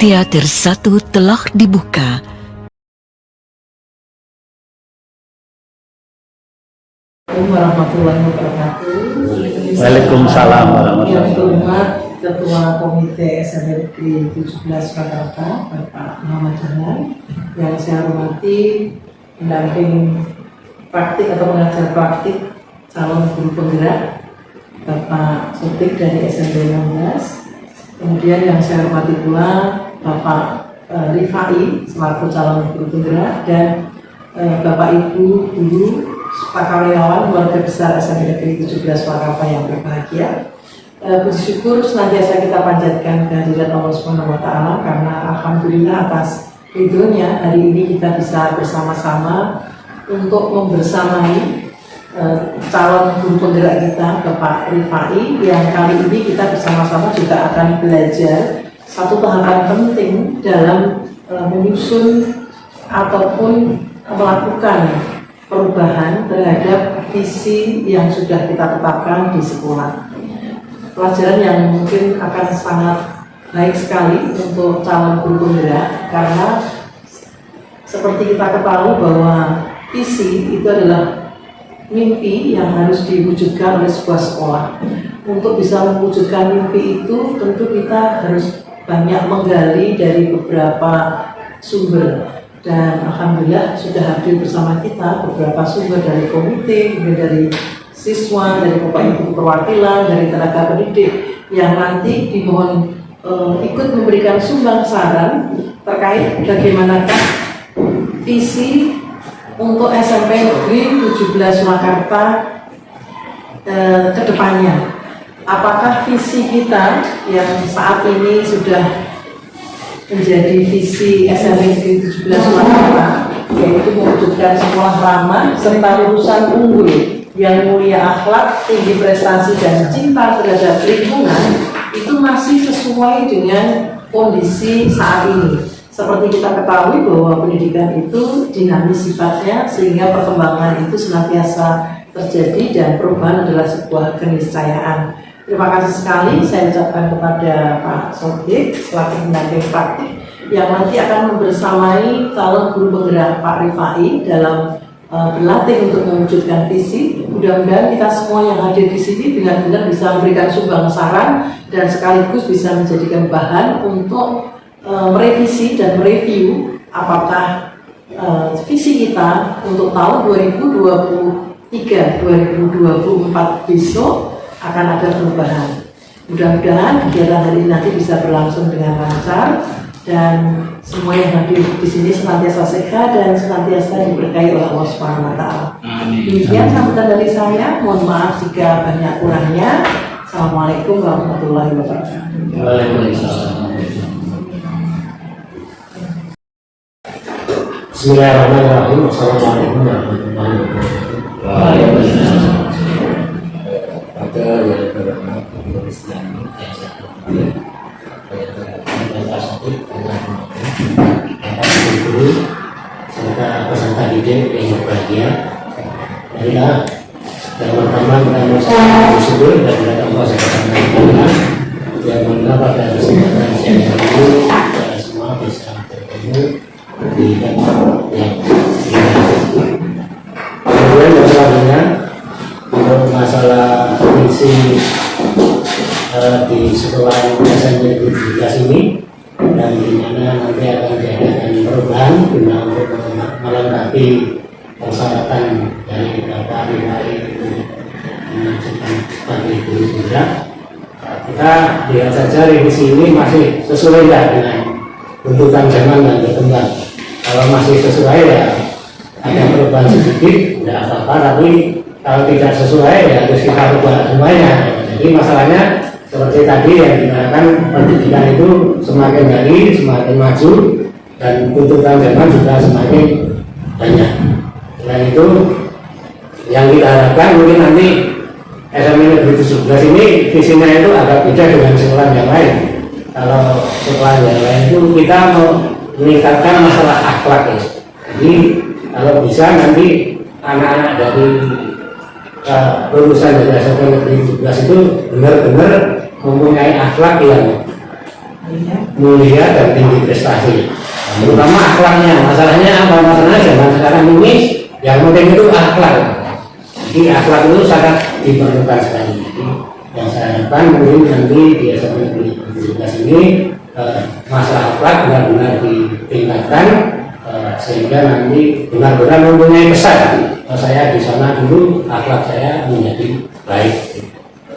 Teater 1 telah dibuka. Warahmatullahi wabarakatuh. Waalaikumsalam warahmatullahi Yang terhormat wabarakatuh. Ketua Komite SMA Negeri 17 Jakarta, Bapak Muhammad Jahan. Yang saya hormati pendamping praktik atau pengajar praktik calon guru penggerak, Bapak Sotik dari SMP 16. Kemudian yang saya hormati pula Bapak Rifai selaku calon guru penggerak dan Bapak Ibu guru, Pak karyawan, keluarga besar SMP Negeri 17 Wakarta yang berbahagia. Puji syukur senantiasa kita panjatkan kehadirat Allah Subhanahu wa Ta'ala, karena alhamdulillah atas ridhonya hari ini kita bisa bersama-sama untuk membersamai calon guru penggerak kita, Bapak Rifai, yang kali ini kita bersama-sama juga akan belajar satu tahapan penting dalam menyusun ataupun melakukan perubahan terhadap visi yang sudah kita tetapkan di sekolah. Pelajaran yang mungkin akan sangat baik sekali untuk calon guru penggerak, karena seperti kita ketahui bahwa visi itu adalah mimpi yang harus diwujudkan oleh sebuah sekolah. Untuk bisa mewujudkan mimpi itu tentu kita harus banyak menggali dari beberapa sumber, dan alhamdulillah sudah hadir bersama kita beberapa sumber dari komite, dari siswa, dari bapak ibu perwakilan, dari tenaga pendidik yang nanti dimohon ikut memberikan sumbang saran terkait bagaimanakah visi untuk SMP Negeri 17 Wakarta ke depannya. Apakah visi kita yang saat ini sudah menjadi visi SMP Negeri 17 Wakarta, yaitu mewujudkan sekolah ramah serta lulusan unggul yang mulia akhlak, tinggi prestasi dan cinta terhadap lingkungan, itu masih sesuai dengan kondisi saat ini. Seperti kita ketahui bahwa pendidikan itu dinamis sifatnya, sehingga perkembangan itu senantiasa terjadi dan perubahan adalah sebuah keniscayaan. Terima kasih sekali saya ucapkan kepada Pak Sotik selaku pendamping praktik yang nanti akan membersamai calon guru penggerak Pak Rifai dalam berlatih untuk mewujudkan visi. Mudah-mudahan kita semua yang hadir di sini benar-benar bisa memberikan sumbang saran dan sekaligus bisa menjadikan bahan untuk merevisi dan mereview apakah visi kita untuk tahun 2023-2024 besok akan ada perubahan. Mudah-mudahan kegiatan hari ini nanti bisa berlangsung dengan lancar dan semua yang hadir di sini senantiasa sehat dan senantiasa diberkahi oleh Allah Subhanahu wa Ta'ala. Demikian sambutan dari saya. Mohon maaf jika banyak kurangnya. Assalamualaikum warahmatullahi wabarakatuh. Waalaikumsalam. Bismillahirrahmanirrahim. Assalamualaikum warahmatullahi wabarakatuh. Waalaikumsalam. Pada yang berhormat Guru Islam yang saya hormati, Bapak Sotik, Bapak Guru, serta peserta didik yang berbahagia. Marilah yang pertama kita mengucapkan syukur dan Allah Subhanahu wa Ta'ala yang mana pada kesempatan siang hari ini kita semua bisa bertemu di tempat yang kemudian masalahnya untuk masalah visi di sekolah SMP 17 ini, dan di mana nanti akan diadakan perubahan guna untuk melengkapi persyaratan dari Bapak Rifai untuk mengajukan bagi guru penggerak. Kita lihat saja revisi ini masih sesuai dengan tuntutan zaman dan berkembang. Kalau masih sesuai ya ada perubahan sedikit, tidak apa-apa, tapi kalau tidak sesuai ya harus kita ubah semuanya. Jadi masalahnya seperti tadi yang dikatakan, pendidikan itu semakin hari semakin maju dan tuntutan zaman juga semakin banyak. Selain itu yang kita harapkan mungkin nanti SMP Negeri 17 ini visinya itu agak beda dengan sekolah yang lain. Kalau sekolah yang lain itu kita mau meningkatkan masalah akhlak ya. Jadi kalau bisa nanti anak-anak dari lulusan dari SMP Negeri 17 itu benar-benar mempunyai akhlak yang mulia dan tinggi prestasi, terutama akhlaknya. Masalahnya apa? Masalahnya zaman sekarang ini yang penting itu akhlak. Jadi akhlak itu sangat diperlukan sekali. Jadi yang saya harapkan mungkin nanti di SMP Negeri 17 ini masalah akhlak benar-benar ditingkatkan, sehingga nanti benar-benar mempunyai pesan. Saya di sana dulu akhlak saya menjadi baik.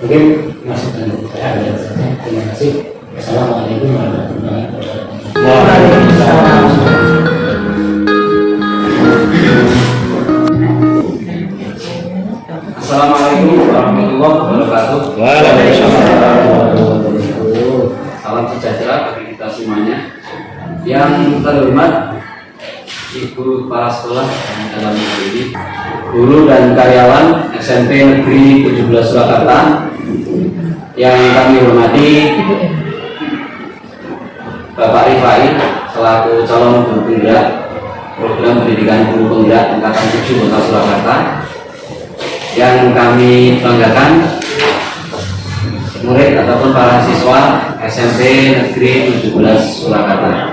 Mungkin masih dari saya ada saja. Terima kasih. Assalamualaikum warahmatullahi wabarakatuh. Waalaikumsalam. Assalamualaikum warahmatullahi wabarakatuh. Salam sejahtera bagi kita semuanya. Yang terhormat Ibu Kepala Sekolah yang dalam ini, guru dan karyawan SMP Negeri 17 Surakarta, yang kami hormati Bapak Rifai selaku calon guru penggerak program pendidikan guru penggerak angkatan 7 Kota Surakarta, yang kami banggakan murid ataupun para siswa SMP Negeri 17 Surakarta.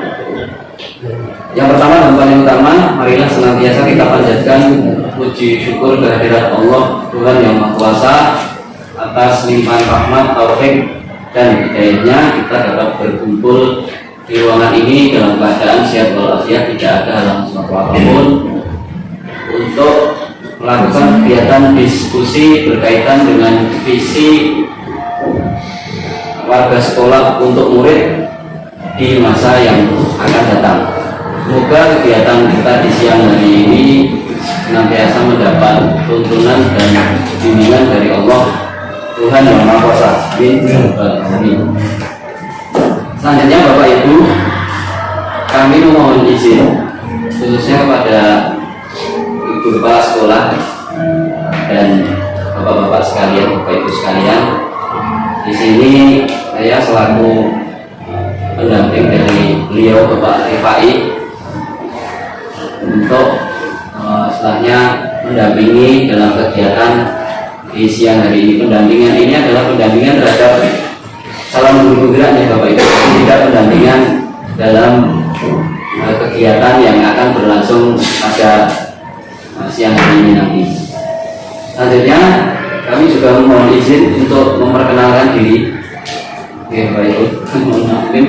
Yang pertama dan paling utama, marilah senantiasa kita panjatkan puji syukur kehadirat Allah Tuhan Yang Maha Kuasa atas limpahan rahmat, taufik dan hidayahnya kita dapat berkumpul di ruangan ini dalam keadaan sehat walafiat, tidak ada halangan suatu apapun untuk melakukan kegiatan diskusi berkaitan dengan visi warga sekolah untuk murid di masa yang akan datang. Semoga kegiatan kita di siang hari ini senantiasa mendapat tuntunan dan bimbingan dari Allah Tuhan Yang Maha Kuasa. Amin. Selanjutnya Bapak Ibu, kami memohon izin khususnya kepada Ibu Kepala Sekolah dan Bapak-bapak sekalian, Bapak Ibu sekalian. Di sini saya selaku pendamping dari beliau Bapak Rifai untuk setelahnya mendampingi dalam kegiatan di siang hari ini. Pendampingan ini adalah pendampingan terhadap calon guru penggerak ya Bapak Ibu, tidak pendampingan dalam kegiatan yang akan berlangsung pada siang hari ini nanti. Selanjutnya kami juga mohon izin untuk memperkenalkan diri. Oke Bapak Ibu, mungkin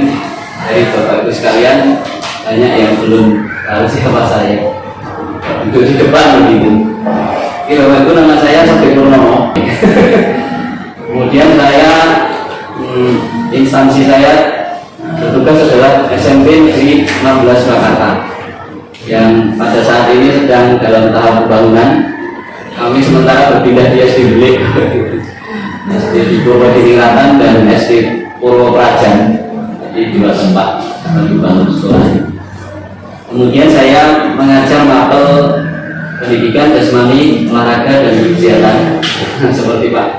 dari Bapak Ibu sekalian banyak yang belum tahu siapa saya. Duduk di depan begitu. Oke Bapak Ibu, nama saya Sobi Purnomo. Kemudian saya instansi saya bertugas adalah SMP Negeri 16 Surakarta yang pada saat ini sedang dalam tahap pembangunan. Kami sementara berpindah di SD Belik, SD di Purwokerto dan SD Purwoprajan, di dua tempat kami bangun sekolah. Kemudian saya mengajar mapel pendidikan jasmani, olahraga dan kegiatan seperti Pak.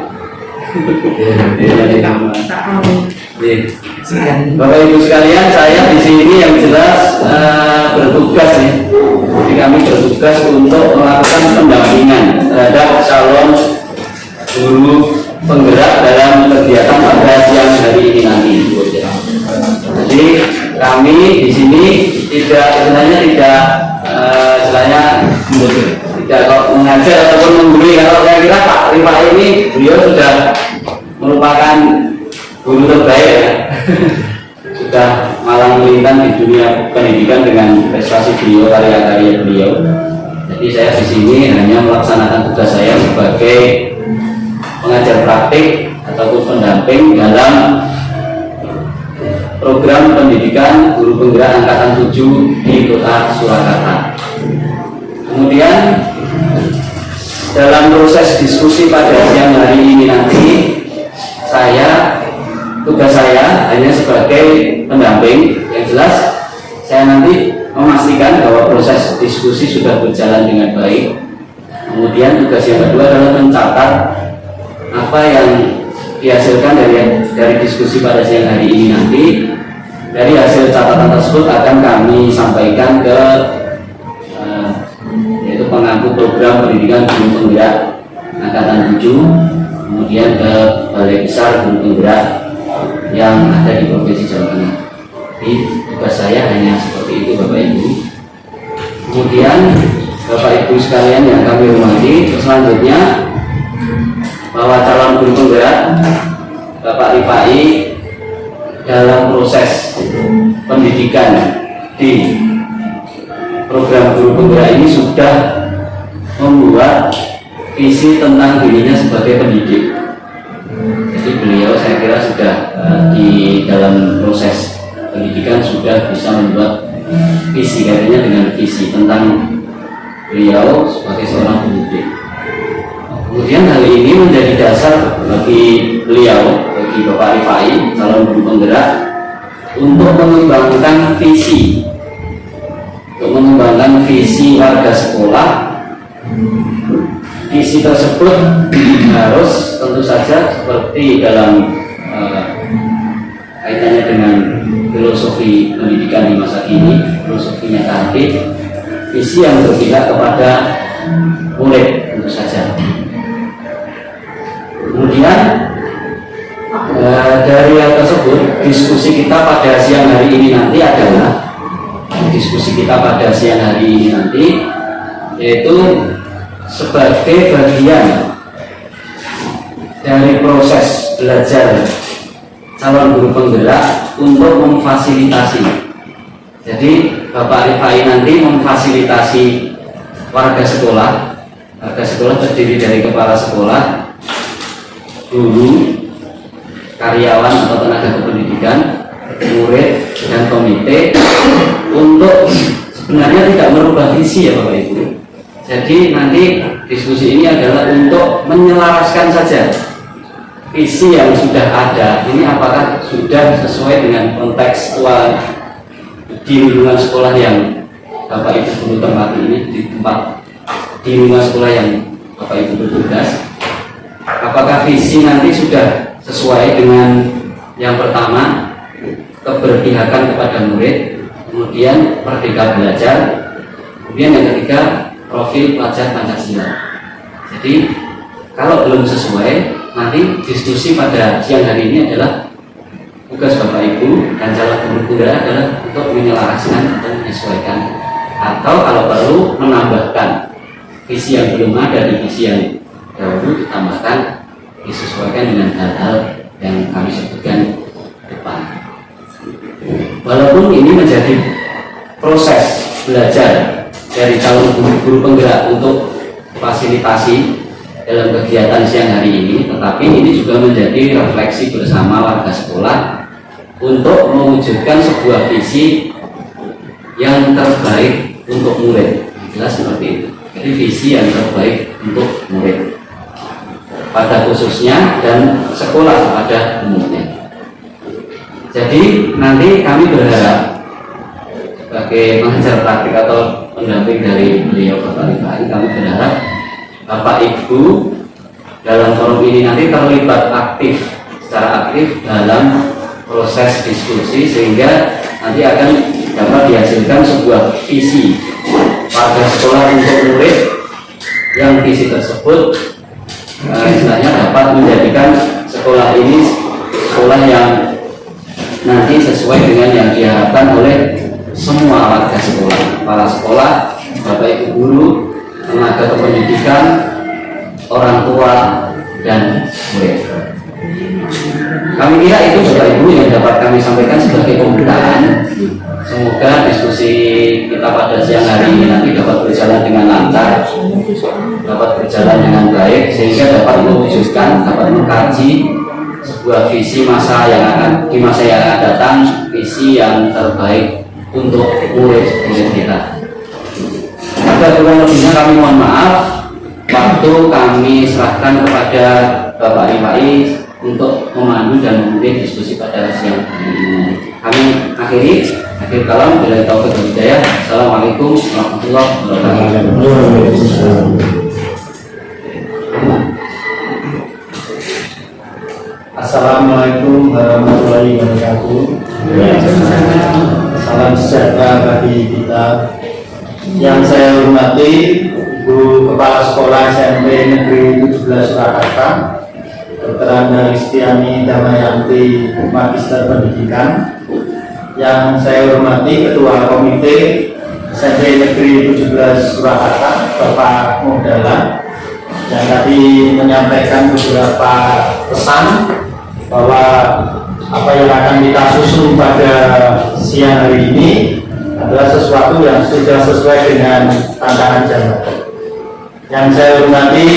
Bapak Ibu sekalian, saya di sini yang jelas bertugas ya. Jadi kami bertugas untuk melakukan pendampingan terhadap calon guru penggerak dalam kegiatan pada siang hari ini nanti. Jadi kami di sini tidak mengajar ataupun menggurui. Kalau saya kira Pak Rifai ini beliau sudah merupakan guru terbaik ya. Sudah malang melintang di dunia pendidikan dengan prestasi beliau, karya-karya beliau. Jadi saya di sini hanya melaksanakan tugas saya sebagai pengajar praktik ataupun pendamping dalam program pendidikan guru penggerak angkatan 7 di Kota Surakarta. Kemudian dalam proses diskusi pada siang hari ini nanti, tugas saya hanya sebagai pendamping. Yang jelas saya nanti memastikan bahwa proses diskusi sudah berjalan dengan baik. Kemudian tugas yang kedua adalah mencatat apa yang dihasilkan dari diskusi pada siang hari ini nanti. Dari hasil catatan tersebut akan kami sampaikan ke yaitu pemangku program pendidikan guru penggerak angkatan 7, kemudian ke Balai Besar Guru Penggerak yang ada di Provinsi Jawa Tengah. Jadi tugas saya hanya seperti itu Bapak Ibu. Kemudian Bapak Ibu sekalian yang kami hormati, selanjutnya bahwa calon guru penggerak Bapak Rifai dalam proses pendidikan di program guru penggerak ini sudah membuat visi tentang dirinya sebagai pendidik. Jadi beliau saya kira sudah di dalam proses pendidikan sudah bisa membuat visi, katanya dengan visi tentang beliau sebagai seorang pendidik. Kemudian hal ini menjadi dasar bagi beliau, bagi Bapak Rifai, calon guru penggerak, untuk mengembangkan visi, warga sekolah. Visi tersebut harus tentu saja seperti dalam kaitannya dengan filosofi pendidikan di masa kini, filosofinya tadi, visi yang berpihak kepada murid tentu saja. Kemudian dari hal tersebut, diskusi kita pada siang hari ini nanti yaitu sebagai bagian dari proses belajar calon guru penggerak untuk memfasilitasi. Jadi Bapak Rifai nanti memfasilitasi warga sekolah. Warga sekolah terdiri dari kepala sekolah, guru, karyawan atau tenaga kependidikan, murid, dan komite, untuk sebenarnya tidak merubah visi ya Bapak Ibu. Jadi nanti diskusi ini adalah untuk menyelaraskan saja visi yang sudah ada ini, apakah sudah sesuai dengan kontekstual di lingkungan sekolah yang Bapak Ibu perlu tempati ini, di lingkungan sekolah yang Bapak Ibu bertugas. Apakah visi nanti sudah sesuai dengan yang pertama, keberpihakan kepada murid, kemudian merdeka belajar, kemudian yang ketiga, profil pelajar Pancasila. Jadi kalau belum sesuai, nanti diskusi pada siang hari ini adalah tugas Bapak Ibu dan calon guru penggerak adalah untuk menyelaraskan dan menyesuaikan, atau kalau perlu menambahkan visi yang belum ada di visi yang dahulu, ditambahkan, disesuaikan dengan hal-hal yang kami sebutkan depan. Walaupun ini menjadi proses belajar dari calon guru penggerak untuk fasilitasi dalam kegiatan siang hari ini, tetapi ini juga menjadi refleksi bersama warga sekolah untuk mewujudkan sebuah visi yang terbaik untuk murid. Jelas seperti itu. Jadi visi yang terbaik untuk murid pada khususnya dan sekolah pada umumnya. Jadi nanti kami berharap sebagai pengajar praktik atau pendamping dari beliau Bapak Rifai, kami berharap Bapak Ibu dalam forum ini nanti terlibat secara aktif dalam proses diskusi, sehingga nanti akan dapat dihasilkan sebuah visi warga sekolah untuk murid, yang visi tersebut istilahnya dapat menjadikan sekolah ini sekolah yang nanti sesuai dengan yang diharapkan oleh semua warga sekolah, kepala sekolah, Bapak Ibu guru, tenaga kependidikan, orang tua, dan murid. Kami kira itu Bapak Ibu yang dapat kami sampaikan sebagai pembukaan. Semoga diskusi kita pada siang hari ini nanti dapat berjalan dengan lancar, dapat berjalan dengan baik, sehingga dapat mewujudkan, dapat mengkaji sebuah visi di masa yang akan datang, visi yang terbaik untuk murid-murid kita. Jika kurang lebihnya kami mohon maaf, waktu kami serahkan kepada Bapak Rifai untuk memandu dan memimpin diskusi pada siang hari ini. Kami akhir kalam, bila taufiq wal hidayah. Assalamualaikum warahmatullahi wabarakatuh. Assalamualaikum warahmatullahi wabarakatuh. Salam sejahtera bagi kita. Yang saya hormati Guru Kepala Sekolah SMP Negeri 17 Surakarta, Dr. Anda Ristiani Damayanti, Magister Pendidikan. Yang saya hormati Ketua Komite SMP Negeri 17 Surakarta, Bapak Muhdala, yang tadi menyampaikan beberapa pesan bahwa apa yang akan kita susun pada siang hari ini adalah sesuatu yang sudah sesuai dengan tantangan zaman. Yang saya hormati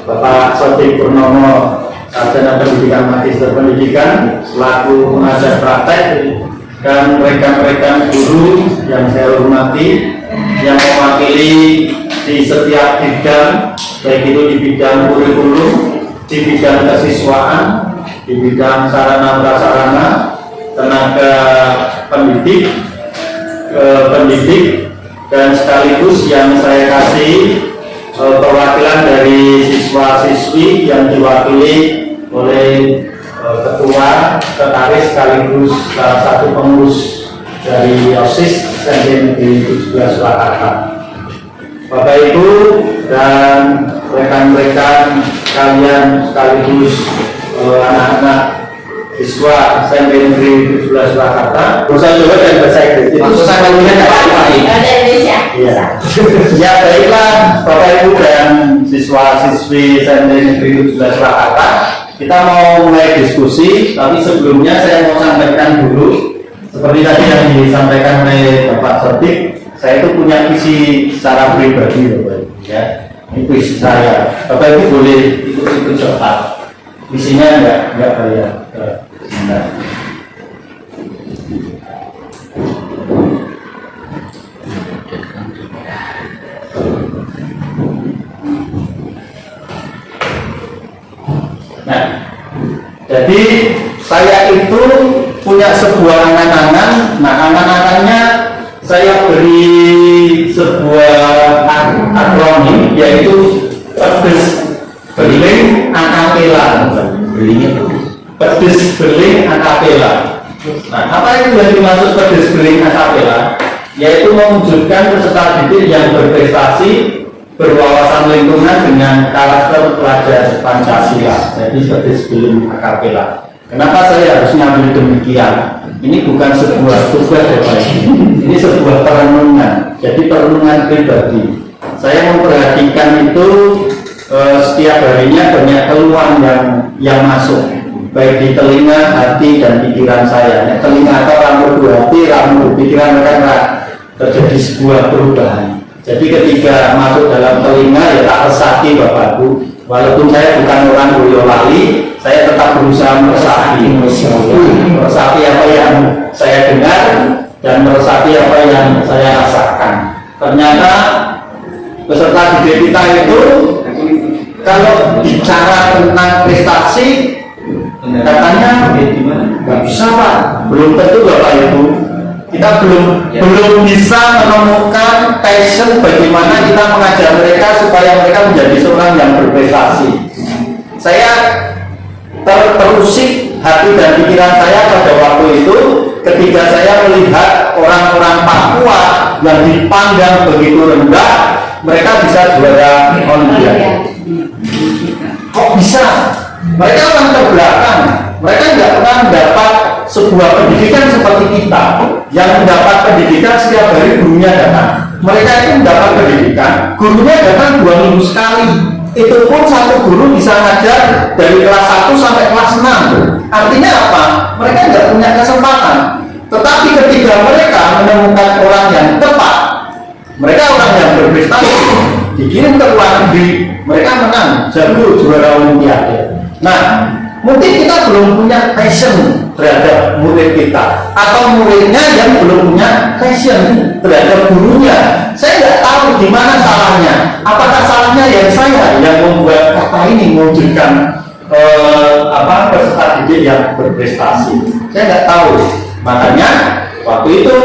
Bapak Sotik Purnomo, Sarjana Pendidikan Magister Pendidikan selaku pengajar praktek, dan rekan-rekan guru yang saya hormati yang mewakili di setiap bidang, baik itu di bidang kurikulum, di bidang kesiswaan, di bidang sarana prasarana, tenaga pendidik, dan sekaligus yang saya kasih perwakilan dari siswa-siswi yang diwakili oleh Ketua, Sekretaris sekaligus salah satu pengurus dari OSIS SMP Negeri 17 Surakarta. Bapak Ibu dan rekan-rekan kalian sekaligus anak-anak siswa SMP Negeri 17 Surakarta. Bisa coba dan bahasa Inggris. Maksud saya Iya. Ya baiklah Bapak Ibu dan siswa-siswi SMP Negeri 17 Surakarta. Kita mau mulai diskusi, tapi sebelumnya saya mau sampaikan dulu seperti tadi yang disampaikan oleh Bapak Sotik, saya itu punya visi secara pribadi, Bapak Ibu, ya. Ini visi saya. Bapak Ibu boleh ikut serta. Visinya enggak bayar. Nah, jadi saya itu punya sebuah angan-angan. Nah, angan-angannya saya beri sebuah akronim, yaitu pedes beling akapela. Pedes beling akapela. Nah, apa itu yang dimaksud pedes beling akapela? Yaitu mewujudkan peserta didik yang berprestasi, berwawasan lingkungan dengan karakter pelajar Pancasila. Jadi pedes beling akapela. Kenapa saya harus ngambil demikian? Ini bukan sebuah tugas, ini sebuah perenungan. Jadi perenungan pribadi. Saya memperhatikan itu setiap harinya banyak keluhan yang masuk, baik di telinga, hati, dan pikiran saya. Ya, telinga atau rambut hati, rambut pikiran mereka terjadi sebuah perubahan. Jadi ketika masuk dalam telinga ya tak resapi Bapakku. Walaupun saya bukan orang Boyolali, saya tetap berusaha meresapi apa yang saya dengar dan meresapi apa yang saya rasakan. Ternyata peserta didik kita itu kalau bicara tentang prestasi katanya nggak bisa Pak, belum tentu Bapak Ibu. Kita belum bisa menemukan passion bagaimana kita mengajar mereka supaya mereka menjadi seorang yang berprestasi. Saya terusik hati dan pikiran saya pada waktu itu ketika saya melihat orang-orang Papua yang dipandang begitu rendah, mereka bisa juara Olimpiade. Kok bisa? Mereka orang terbelakang. Mereka tidak pernah mendapat sebuah pendidikan seperti kita yang mendapat pendidikan setiap hari gurunya datang. Mereka itu mendapat pendidikan, gurunya datang 2 minggu sekali. Itu pun satu guru bisa ngajar dari kelas 1 sampai kelas 6. Artinya apa? Mereka tidak punya kesempatan. Tetapi ketika mereka menemukan orang yang tepat, mereka orang yang berprestasi, dikirim ke luar negeri, mereka menang, jago juara Olimpiade. Nah, mungkin kita belum punya passion terhadap murid kita, atau muridnya yang belum punya passion terhadap gurunya. Saya nggak tahu di mana salahnya. Apakah salahnya yang saya yang membuat kata ini mewujudkan peserta didik yang berprestasi? Saya nggak tahu. Makanya waktu itu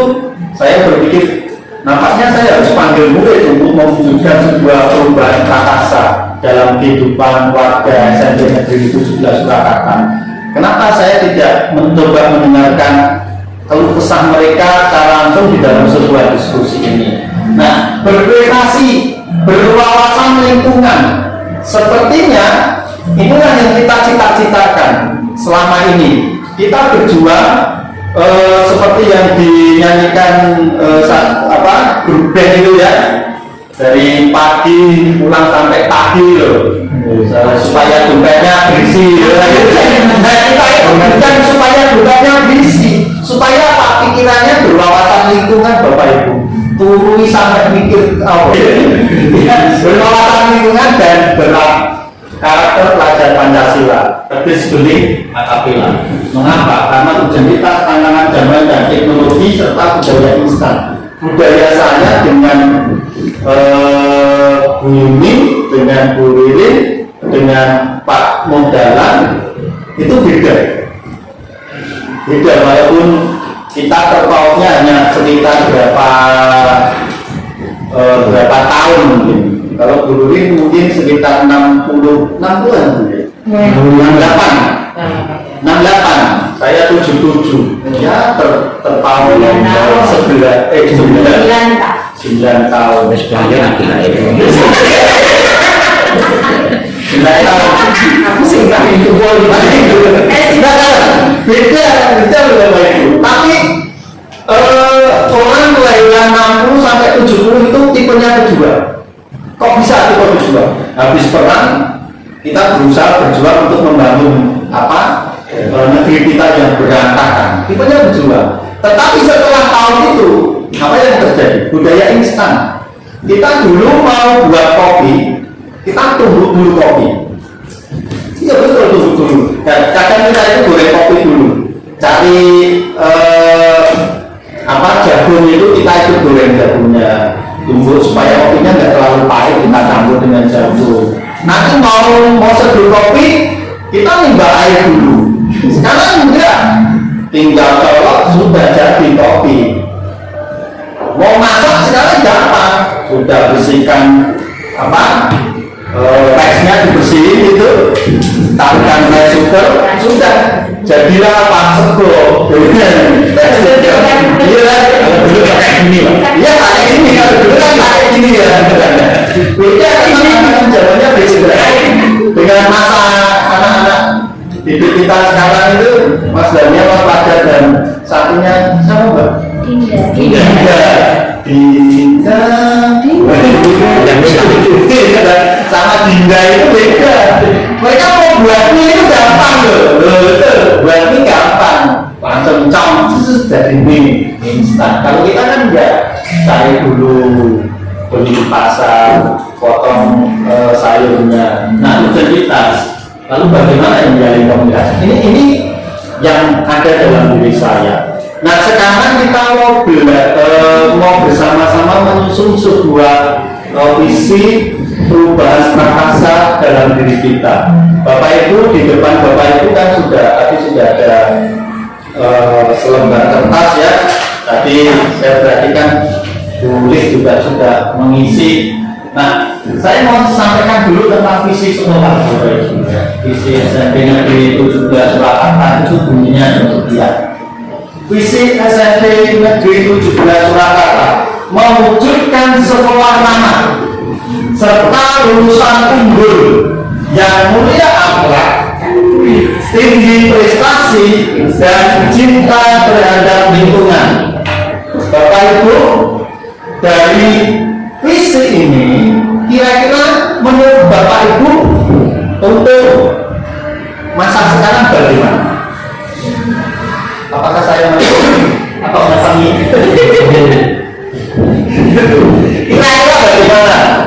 saya berpikir, nampaknya saya harus panggil murid untuk mewujudkan sebuah perubahan prakarsa dalam kehidupan warga SMP Negeri 17 Surakarta. Kenapa saya tidak mencoba mendengarkan keluh kesah mereka secara langsung di dalam sebuah diskusi ini? Nah, berprestasi, berwawasan lingkungan, sepertinya inilah yang kita cita-citakan selama ini. Kita berjuang seperti yang dinyanyikan grup band itu ya, dari pagi pulang sampai pagi loh, supaya dompetnya berisi. Nah, kita itu bukan supaya dompetnya berisi, supaya apa? Pikirannya berwawasan lingkungan, Bapak Ibu. Turui sampai mikir berwawasan lingkungan dan karakter pelajar Pancasila. Terbit benih akapela. Mengapa? Karena identitas tantangan zaman dan teknologi serta budaya instan. Budaya saya dengan Bu Yuni, dengan Bu Ririn, dengan Pak Modalan itu beda. Beda, walaupun kita terpautnya hanya sekitar berapa tahun mungkin. Kalau Bu Ririn mungkin sekitar 68, saya 77. Ya terpaut 9 tahun. Aku sih nggak itu boleh. Beda. Tapi orang kelahiran 60 sampai 70 itu tipenya kedua. Kok bisa tipe kedua? Habis perang kita berusaha berjuang untuk membangun negeri kita yang berantakan. Tipenya kedua. Tetapi setelah tahun itu apa yang terjadi? Budaya instan. Kita dulu mau buat kopi, kita tumbuk dulu kopi. Iya betul, tumbuk dulu. Kadang kita itu goreng kopi dulu. Cari jagung itu kita itu goreng jagungnya, tumbuk supaya kopinya nggak terlalu pahit, kita campur dengan jagung. Nanti mau seduh kopi, kita nimbang air dulu. Sekarang enggak, tinggal colok sudah jadi kopi. Mau masak sekarang gampang, sudah bersihkan rice-nya dibersihin gitu, taruhkan rice cooker, sudah jadilah sego. Iya dulu kayak gini lah. Iya kayak gini, kalau dulu kan kayak gini ya. Beda kan zamannya beda. Dengan masa anak-anak didik kita sekarang itu, Mas Dania, Mas Fajar dan satunya sama Mbak? Dinda sama Dinda itu beda. Mereka mau buat mie itu gampang loh. Buat mie gampang, langsung jadi mie instan. Kalau kita kan enggak, cari dulu, beli di pasar, potong sayurnya. Nah, identitas. Lalu bagaimana yang menjalin komunikasi? Ini yang ada dalam diri saya. Nah, sekarang kita mau bersama-sama menyusun sebuah visi perubahan prakarsa dalam diri kita. Bapak Ibu, di depan Bapak Ibu kan sudah ada selembar kertas ya. Tadi saya perhatikan tulis juga sudah mengisi. Nah, saya mau sampaikan dulu tentang visi sekolah. Visi SMP Negeri 17 Surakarta itu bunyinya demikian. Visi SMP Negeri 17 Surakarta mewujudkan sekolah ramah serta lulusan unggul yang mulia akhlak, tinggi prestasi dan cinta terhadap lingkungan. Bapak Ibu, dari visi ini kira-kira menurut Bapak Ibu untuk masa sekarang bagaimana? Apakah saya atau mendatangi? Kira-kira bagaimana?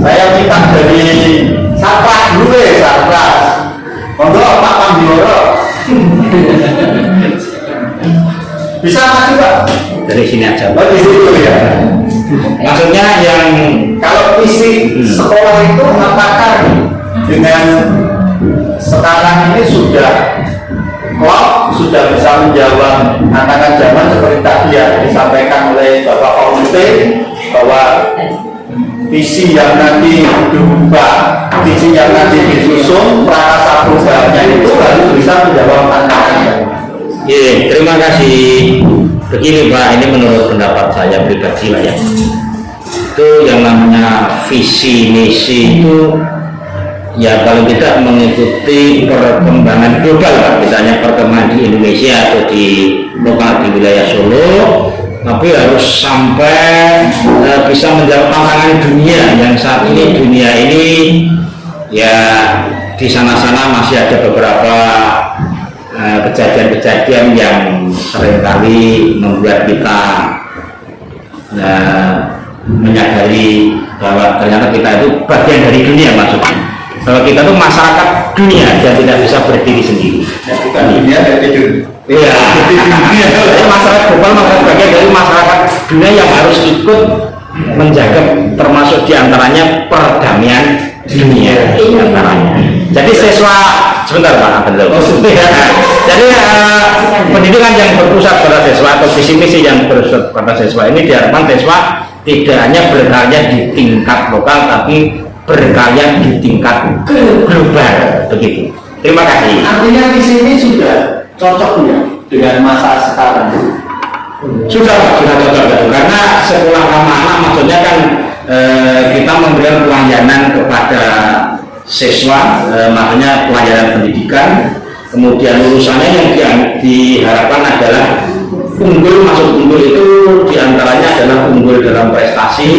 Saya minta dari Sarpras dulu ya, Sarpras. Monggo Pak Pandioro. Bisa maju Pak? Dari sini aja. Oh, di situ ya. Maksudnya yang Kalau visi sekolah itu apakah dengan sekarang ini sudah bisa menjawab tantangan zaman seperti tadi yang disampaikan oleh Bapak Komite, bahwa visi yang nanti diubah, visi yang nanti disusun, prakarsa perubahannya itu harus bisa menjawab tantangan. Iya, terima kasih. Begini Pak, ini menurut pendapat saya pribadi lah ya. Itu yang namanya visi misi itu ya paling tidak mengikuti perkembangan global Pak, misalnya perkembangan di Indonesia atau di lokal di wilayah Solo, tapi harus sampai bisa menjawab tantangan dunia yang saat ini. Dunia ini ya di sana-sana masih ada beberapa kejadian-kejadian yang seringkali membuat kita menyadari bahwa ternyata kita itu bagian dari dunia, maksudnya bahwa kita itu masyarakat dunia dan tidak bisa berdiri sendiri. Bukan dunia dari dunia. Iya, jadi masyarakat global, masyarakat bagian dari masyarakat dunia yang harus ikut menjaga, termasuk diantaranya perdamaian dunia diantaranya. Jadi siswa sebentar Pak, jadi pendidikan yang berpusat pada siswa atau visi misi yang berpusat pada siswa ini diharapkan siswa tidak hanya berkarya di tingkat lokal tapi berkarya di tingkat global, begitu. Terima kasih. Artinya di sini sudah cocok ya dengan masa sekarang. Sudah cocok karena sekolah ramah anak maksudnya kan kita memberikan pelayanan kepada siswa, makanya pelayanan pendidikan, kemudian lulusannya yang diharapkan adalah unggul. Maksud unggul itu diantaranya adalah unggul dalam prestasi,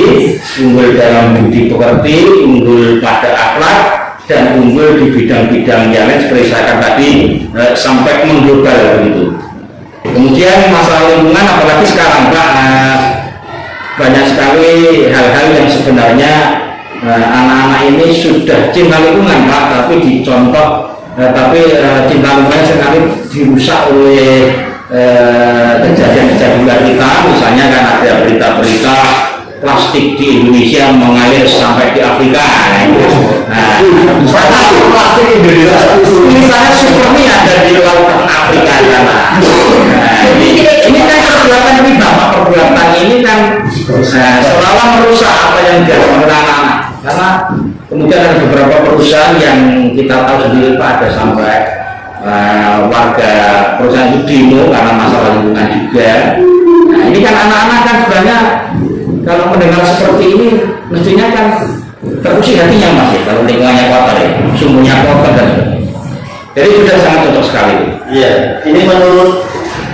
unggul dalam budi pekerti, unggul pada akhlak, dan unggul di bidang-bidang yang lain seperti saya katakan tadi, sampai mengglobal begitu. Kemudian masalah lingkungan, apalagi sekarang Pak, banyak sekali hal-hal yang sebenarnya anak-anak ini sudah cinta lingkungan Pak, tapi dicontoh, cinta lingkungan sekali dirusak oleh kejadian-kejadian kita. Misalnya kan ada berita-berita plastik di Indonesia mengalir sampai di Afrika. Plastik Indonesia misalnya Supermi ada di lautan Afrika sana. Ini kan perbuatan ini, bapak perbuatan ini kan seolah-olah merusak apa yang dilakukan anak-anak. Karena kemudian ada beberapa perusahaan yang kita tahu sendiri Pak, ada sampai warga perusahaan itu demo karena masalah lingkungan juga. Nah, ini kan anak-anak kan sebenarnya kalau mendengar seperti ini mestinya kan terusik hatinya Mas ya, kalau lingkungannya kotor ya, sumbernya kotor dan sebagainya. Jadi sudah sangat cocok sekali. Iya, ini menurut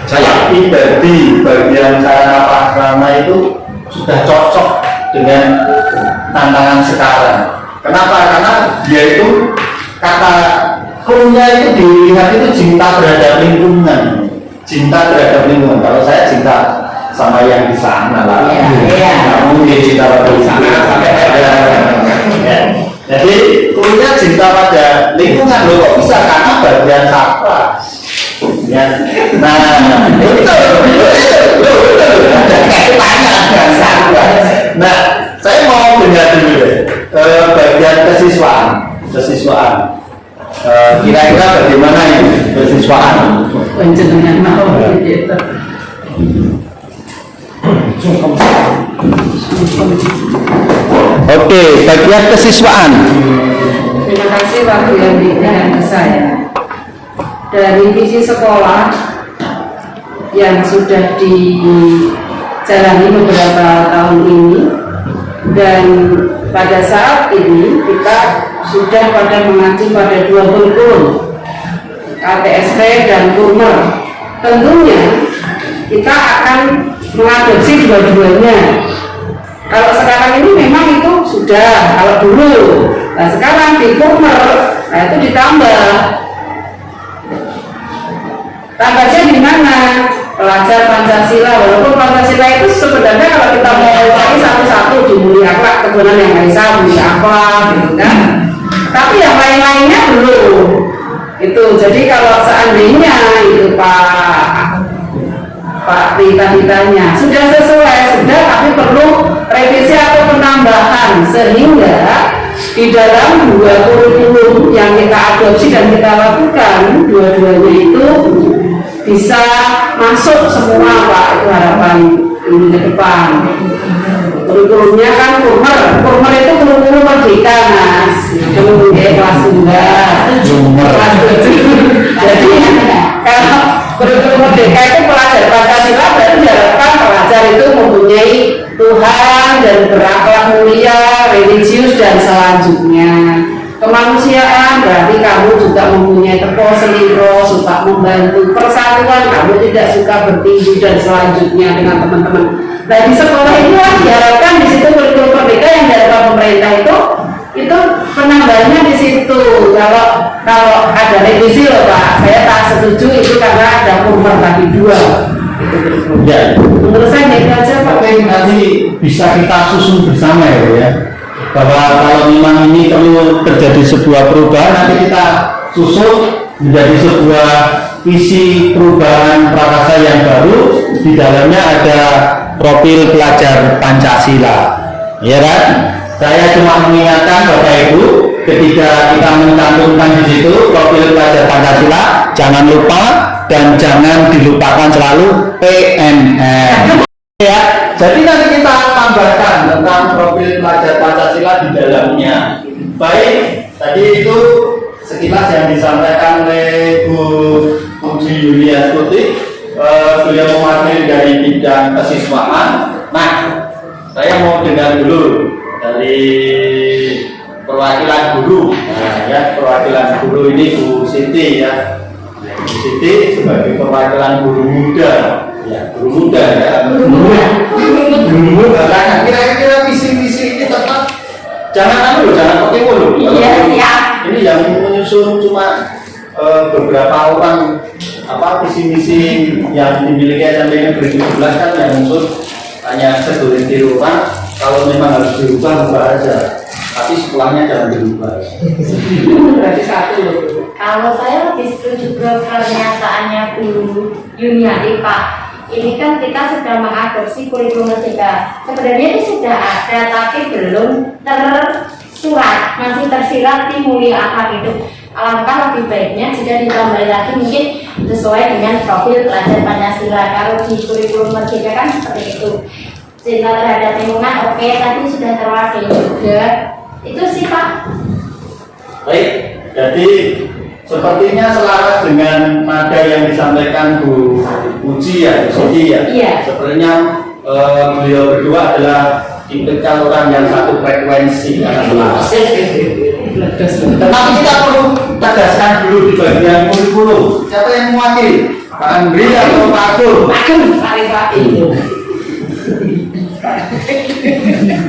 saya pribadi bagian sarana prasarana itu sudah cocok dengan tantangan sekarang. Kenapa? Karena dia itu kata krunya itu dilihat itu cinta terhadap lingkungan, cinta terhadap lingkungan. Kalau saya cinta sama yang di sana lah, nggak mungkin cinta pada di sana sampai ada. Jadi krunya cinta pada lingkungan loh, kok bisa? Karena bagian satwa. Ya, nah nah saya mau dengar dulu bagian kesiswaan. Kira-kira bagaimana ya kesiswaan? Penjenengan mau gitu. Oke, bagian kesiswaan. Terima kasih waktu yang diberikan ke saya. Dari visi sekolah yang sudah dijalani beberapa tahun ini, dan pada saat ini kita sudah pada mengacu pada dua kurikulum, KTSP dan Kurmer. Tentunya kita akan mengadopsi dua-duanya. Kalau sekarang ini memang itu sudah, kalau dulu, nah sekarang di Kurmer, nah itu ditambah. Tambahnya di mana? Pelajar Pancasila. Walaupun Pancasila itu sebenarnya kalau kita mau cari satu-satu di mulia akhlak, kebenaran yang Maha mulia apa, gitu kan? Tapi yang lain-lainnya belum. Itu. Jadi kalau seandainya itu Pak Rita-Ritanya sudah sesuai, sudah, tapi perlu revisi atau penambahan sehingga di dalam dua kurikulum yang kita adopsi dan kita lakukan, dua-duanya itu bisa masuk semua Pak, itu harapan ini ke depan. Kurikulumnya kan Kurmer itu kurikulum merdeka Mas, itu kelas 2, kelas 7. Jadi kalau kurikulum merdeka itu pelajar Pancasila berarti diharapkan pelajar itu mempunyai Tuhan dan berakhlak mulia, religius dan selanjutnya. Kemanusiaan kemanusiaan, berarti kamu juga mempunyai teko seliro, suka membantu persatuan, kamu tidak suka bertinju dan selanjutnya dengan teman-teman. Nah di sekolah ini diharapkan di situ kurikulum merdeka yang dari pemerintah itu penambahannya di situ. Kalau ada revisi loh Pak, saya tak setuju itu karena ada kurban bagi dua. Ya. Menurut saya itu aja Pak. Tapi nanti bisa kita susun bersama ya, bahwa kalau memang ini perlu terjadi sebuah perubahan, nanti kita susun menjadi sebuah visi perubahan prakarsa yang baru. Di dalamnya ada profil pelajar Pancasila, ya kan? Saya cuma mengingatkan Bapak Ibu, ketika kita mencantumkan di situ profil pelajar Pancasila, jangan lupa dan jangan dilupakan selalu PNS. Ya, jadi nanti kita tambahkan tentang profil pelajar Pancasila di dalamnya. Baik, tadi itu sekilas yang disampaikan oleh Bu Puji Yulia Stuti. Beliau mewakili dari bidang kesiswaan. Nah, saya mau dengar dulu dari perwakilan guru. Nah, ya, perwakilan guru ini Bu Siti ya. Bu Siti sebagai perwakilan guru muda. Ya, guru muda ya. Guru muda. Nah, kira-kira visi-visi ini tetap jangan pakai mulu. Iya, siap. Ini yang menyusun cuma beberapa orang visi-misi yang dimiliki SMP Negeri 17 kan yang muncul hanya segelintir orang. Kalau memang harus dirubah aja, tapi setelahnya jangan dirubah. Berarti satu loh. Kalau saya lebih setuju pernyataannya Bu Yuniati Pak. Ini kan kita sudah mengadopsi kurikulum merdeka. Sebenarnya ini sudah ada, tapi belum tersurat, masih tersirat di mulia akar hidup. Alangkah lebih baiknya jika ditambah lagi mungkin sesuai dengan profil pelajar Pancasila. Kalau di kurikulum merdeka kan seperti itu. Cinta terhadap lingkungan, oke, tadi sudah terwakili juga. Itu sih Pak. Baik, jadi sepertinya selaras dengan nada yang disampaikan Bu Puji ya, Bu Siti ya. Iya. Sebenarnya beliau berdua adalah tipikal orang yang satu frekuensi karena selaras. Tetapi kita perlu tegaskan dulu di bagian kurikulum. Siapa yang mewakili? Pak Andri atau Pak Agung? Pak itu.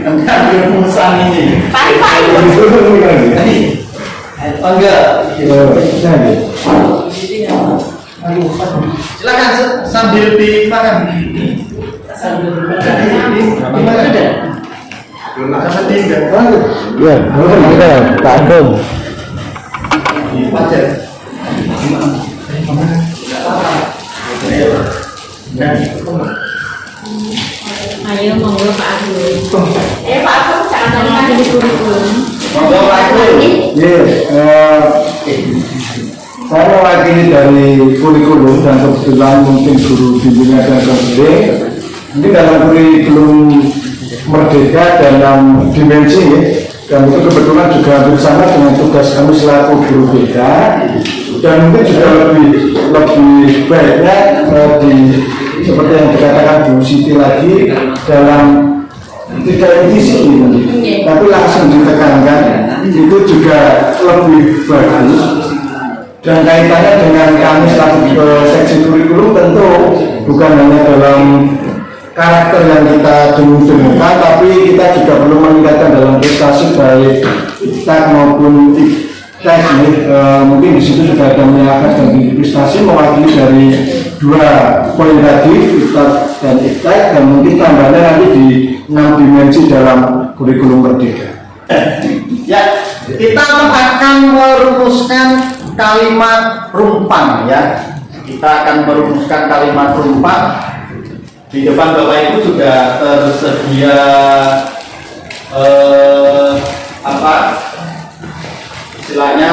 Enggak rumusan ini. Pak itu. Enggak. Silakan sambil dimakan. Gimana? Ya, Pak Agung. Wajar. Ayo monggo Pak Agung. Pak Agung jangan Nanti di kurikulum. Monggo Pak Agung. Saya mewakili dari kurikulum dan kebetulan mungkin guru bimbingan dan konseling. Ini dalam kurikulum merdeka dalam dimensi dan itu kebetulan juga hampir sama dengan tugas kami selaku guru BK dan mungkin juga lebih baiknya seperti yang dikatakan Bu Siti lagi dalam tidak visi tapi langsung ditekankan itu juga lebih bagus. Dan kaitannya dengan kami selaku seksi kurikulum tentu bukan hanya dalam karakter yang kita dengung-dengungkan, tapi kita juga perlu meningkatkan dalam prestasi baik teknik maupun teknik. Mungkin di situ sudah ada menyiapkan dan prestasi mewakili dari dua poin tadi, Iftat dan Iftek, dan mungkin tambahnya nanti di 6 dimensi dalam kurikulum merdeka. Ya, kita akan merumuskan kalimat rumpang ya. Kita akan merumuskan kalimat rumpang. Di depan Bapak Ibu sudah tersedia istilahnya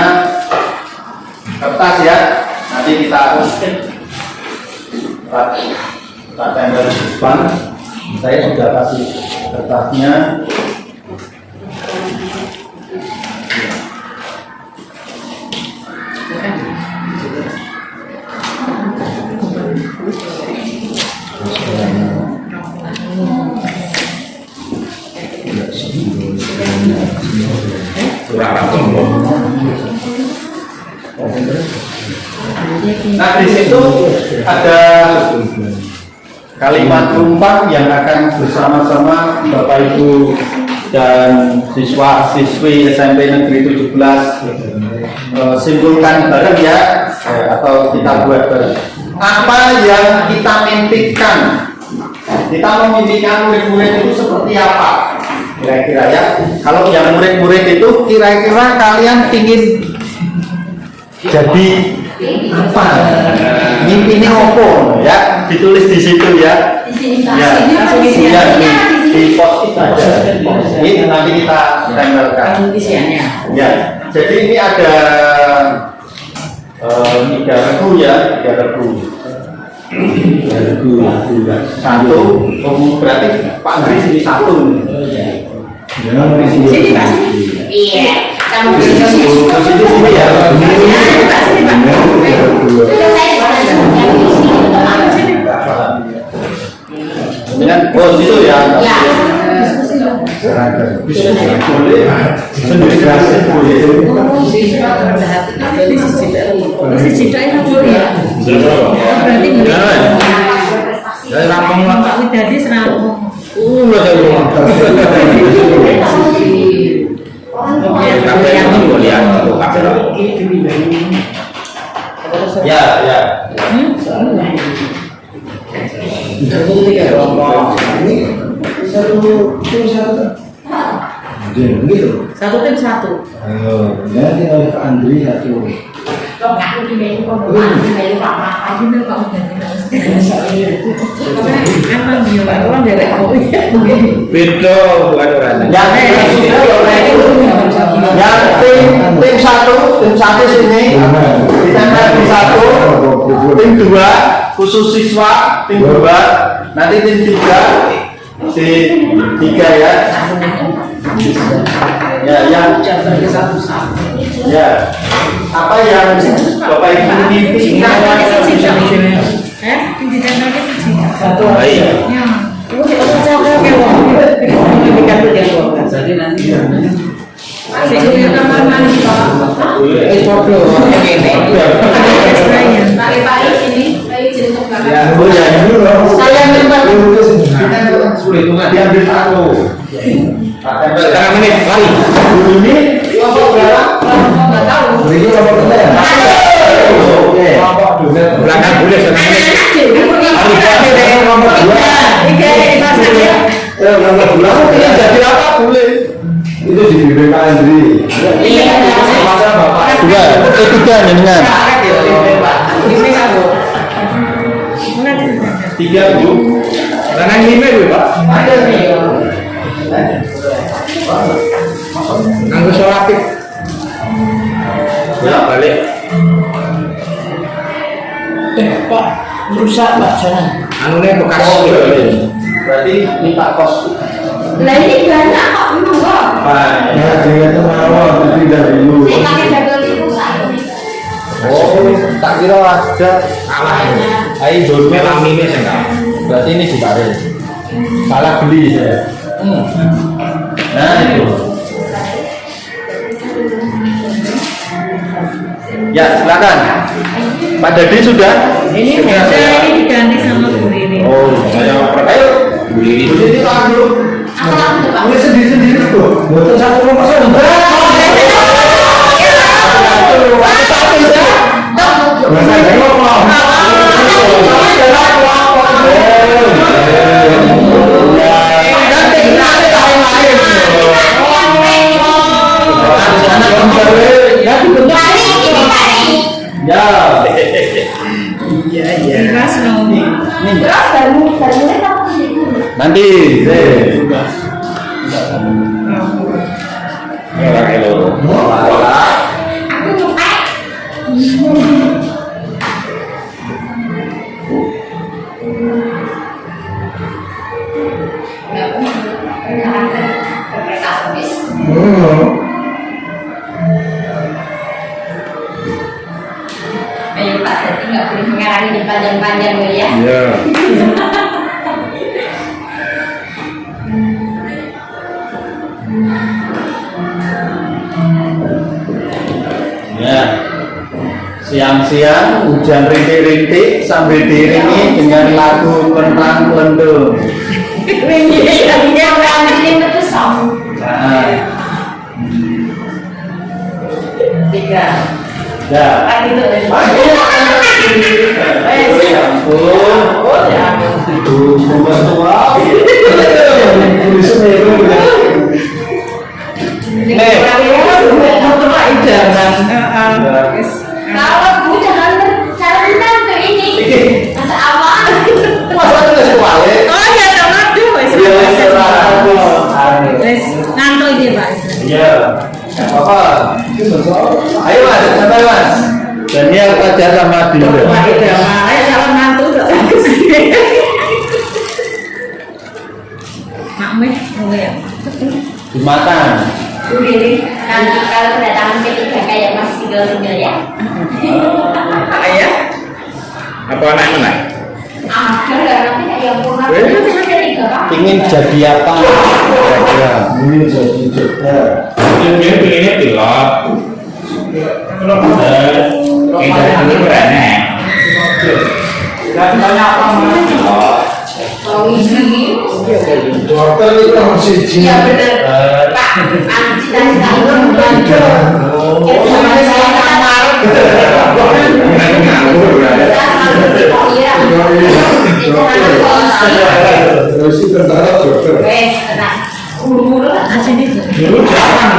kertas ya. Nanti kita harus tempel di depan. Saya sudah kasih kertasnya. Nah, di situ ada kalimat rumput yang akan bersama-sama Bapak Ibu dan siswa-siswi SMP Negeri 17 simpulkan bareng ya, atau kita buat bareng. Apa yang kita mimpikan? Kita memimpikan murid-murid itu seperti apa? Kira-kira ya. Kalau yang murid-murid itu kira-kira kalian ingin jadi apa? Mimpinya apa? Ya, ditulis di situ ya. Di sini Pak. Ya, Di sini ya, Pak. di post it aja. Ini nanti kita tempelkan. Ya, jadi ini ada 3 regu ya, 3 regu. Satu, berarti Pak Andri sini 1. Sini Pak. Iya. Kamu di sini. Sini ya. Dengan situ ya. Ya. Boleh. Sendiri gratis boleh. Dari Lampung lah. Jadi serampung. Ya, ya. Satu tim satu. Ya, tinggal ke Andri satu. Kok nggak di menu pembukaan di menu Pak Maka Bener Pak Emang dia orang dari Beda bukan orang. Yang tim satu sini ditempel di 1, tim 2 khusus siswa, tim 2 nanti tim 3 di 3 ya. Ya, yang ya apa yang Bapak Ibu mimpikan? Baik. Jadi nanti diambil satu. Setengah menit lari. Ini Belakang boleh setengah menit. jadi apa boleh? Itu di BPK Andri. Dua, tiga dengan 3 Bu. Setengah 5 dulu Pak. Anggur solatif. Bolak balik. Pak, rusak Pak jalan. Anunya bekas. Berarti minta kos. Lah ini banyak kok memang kok. Ya, dia itu mau tidak dulu. Saya pakai double itu satu. Oh, tak kira ada. Salah. Ayo dulu melamine enggak. Berarti ini ditarik. Salah beli saya. Nah itu. Ya silakan. Pak Dadi sudah. ini diganti sama Bu Riri. Oh, saya ayo. Bu Riri. Bu Riri tahan dulu. Aku langsung Pak. Ini sendiri-sendiri tuh. Betul satu rumah Ya. Bebas no. Terus baru apa sih? Nanti. Orang elo. Aku nyupek. Ayo Pak, jadi nggak boleh mengarang ini panjang-panjang loh ya. Iya. Ya. Siang-siang hujan rintik-rintik sambil diiringi dengan lagu Kentang Lendung. Nah, Tiga. ya. Itu. Ya ampun. Ibu tua. Kalau Bu jangan bercanda ke ini. Masa aman. Masa tulis kuali? Oh ya, aduh, ngantuk dia Pak. Iya. Apa? Ayo Mas, sampai Mas. Daniel Fajar sama Dinda. Ayo salam mantu dong. Makmeh, ya. Dimakan. Bu Riri, nanti kalau kedatangan P3 kayak Mas single-single ya. Ayah. Apa anak menang? Ada nanti kayak purna P3 Pak. Ingin jadi apa? Ya, Ini jadi juga. Dia pilihnya pilot. Kita dulu berani. Kalau ini Dokter itu nomor siji. iya bener Pak, cita-cita itu belajar. Saya kamar. Ngawur berani. Iya. Itu Terus itu tentara dokter. wes tenang. Buru-buru lah. Dulu jangan.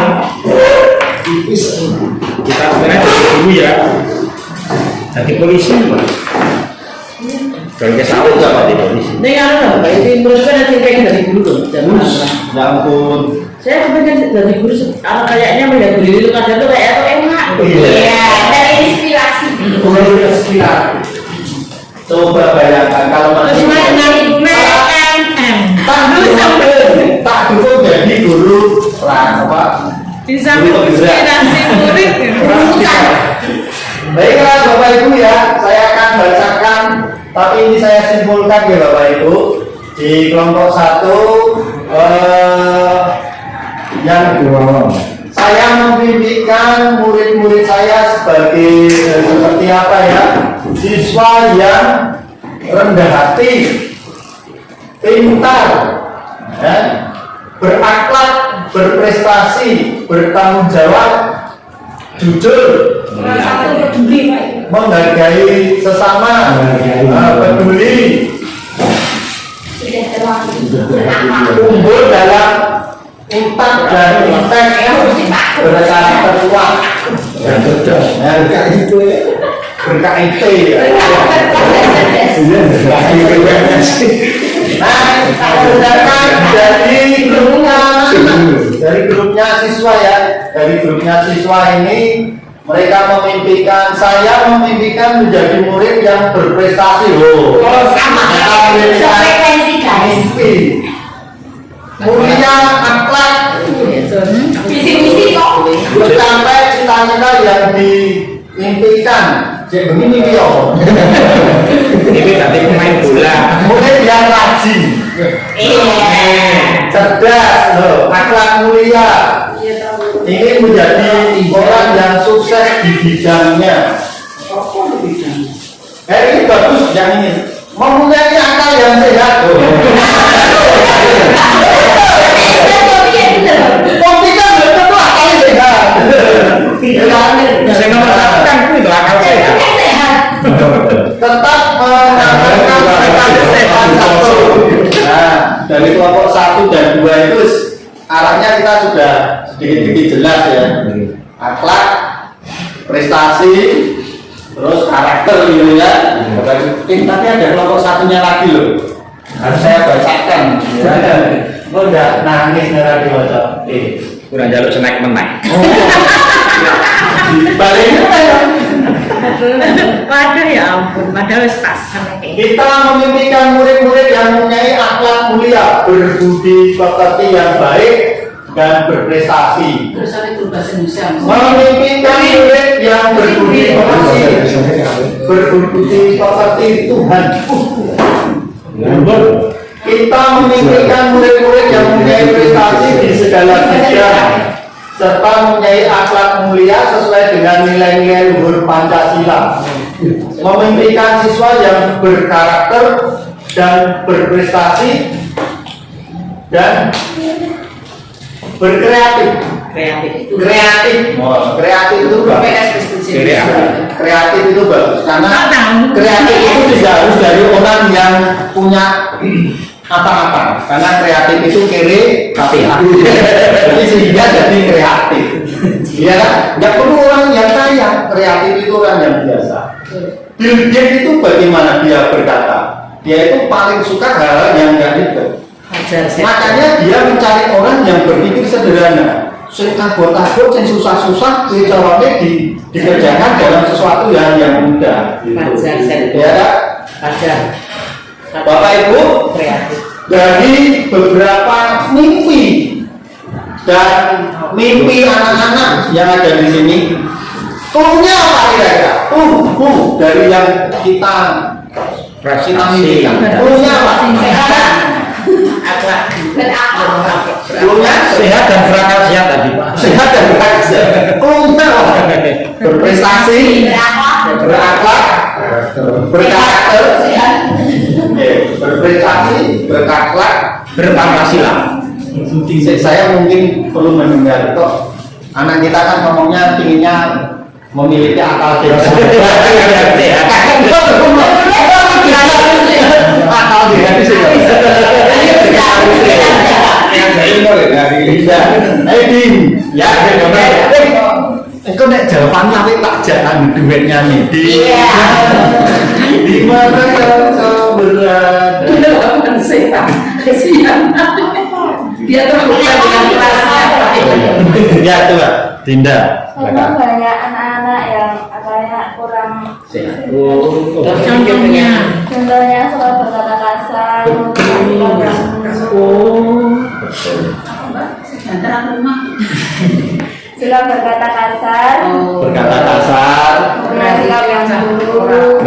Kita sebenarnya dulu ya. Jadi polisi Pak. Kalau ke sawit apa di polisi? Ini kan Pak, itu menurut saya nanti kayak dari dulu loh. ya ampun. Saya kepengen dari guru, kayaknya melihat guru itu kadang tuh kayak enak. Iya, dari inspirasi. Coba bayangkan kalau Terus tak dukung jadi guru apa? bisa inspirasi murid. Baiklah Bapak Ibu ya, saya akan bacakan, tapi ini saya simpulkan ya Bapak Ibu. Di kelompok 1 yang Wow. saya memimpikan murid-murid saya sebagai seperti apa ya? Siswa yang rendah hati, pintar, ya, berakhlak, berprestasi, bertanggung jawab, jujur, menghargai sesama, peduli, Sudah terlalu. unggul dalam utak dan intek, berkarakter kuat, Dan cerdas. Nah, itu ya. ber-KIP ya. Nah, sedangkan dari grupnya siswa ya, dari grupnya siswa ini mereka memimpikan, saya memimpikan menjadi murid yang berprestasi loh. Frekuensi guys. Mulia, akhlak, Visi-visi kok. mencapai cita-cita yang diimpikan. Cek begini Bio. Ini tadi pemain bola. Murid yang rajin, cerdas, loh, akhlak mulia. Ingin menjadi orang yang sukses di bidangnya. Ini bagus yang ini. Mempunyai akal yang sehat. Loh. Kopi kan belum tentu akal sehat. Saya nomor 1 kan itu akal sehat. Tetap mengamalkan prestasi sehat satu. Nah, dari kelompok 1 dan 2 itu arahnya kita sudah sedikit-sedikit jelas ya. Akhlak, prestasi, terus karakter gitu ya. Tapi ada kelompok satunya lagi loh. Harus saya bacakan. Oh udah nangis nera di wajah. Kurang jaluk snack menang. Baliknya ya. Waduh ya ampun, padahal wis pas sama kayak. Kita memimpikan murid-murid yang mempunyai akhlak mulia, berbudi pekerti yang baik dan berprestasi. Terus ada itu bahasa Indonesia. Memimpikan murid yang berbudi pekerti, berbudi pekerti Tuhan. Kita memimpikan murid-murid yang mempunyai prestasi di segala bidang, serta mempunyai akhlak mulia sesuai dengan nilai-nilai luhur Pancasila. Memimpikan siswa yang berkarakter dan berprestasi dan berkreatif. Kreatif itu bagus. Kreatif itu bagus karena kreatif itu tidak harus dari orang yang punya apa-apa, karena kreatif itu kere tapi jadi sehingga jadi kreatif. Iya kan? Nggak perlu orang yang kaya, kreatif itu orang yang biasa. Bill Gates itu bagaimana dia berkata? Dia itu paling suka hal yang nggak ribet. Makanya dia mencari orang yang berpikir sederhana. Sing abot-abot, sing susah-susah, caranya dikerjakan dalam sesuatu yang mudah. Gitu. Ya kan? Bapak Ibu, dari beberapa mimpi dan mimpi anak-anak yang ada di sini, clue-nya apa kira-kira? Dari yang kita mimpikan. Clue-nya apa? Clue-nya Sehat dan berakal sehat tadi Pak. sehat dan berakal sehat. Clue-nya apa? Berprestasi, berakhlak, berkarakter, berprestasi, berakhlak, Berpancasila. Saya mungkin perlu mendengar kok anak kita kan ngomongnya inginnya memiliki akal sehat. Akal sehat sih. Ya, itu nek jawaban tapi tak jangan duitnya nih. Di mana kau berada? Dia terbuka dengan kelasnya. Ya itu Pak, Dinda. Karena banyak anak-anak yang katanya kurang contohnya suka berkata kasar, suka berkata kasar, bersikap yang buruk.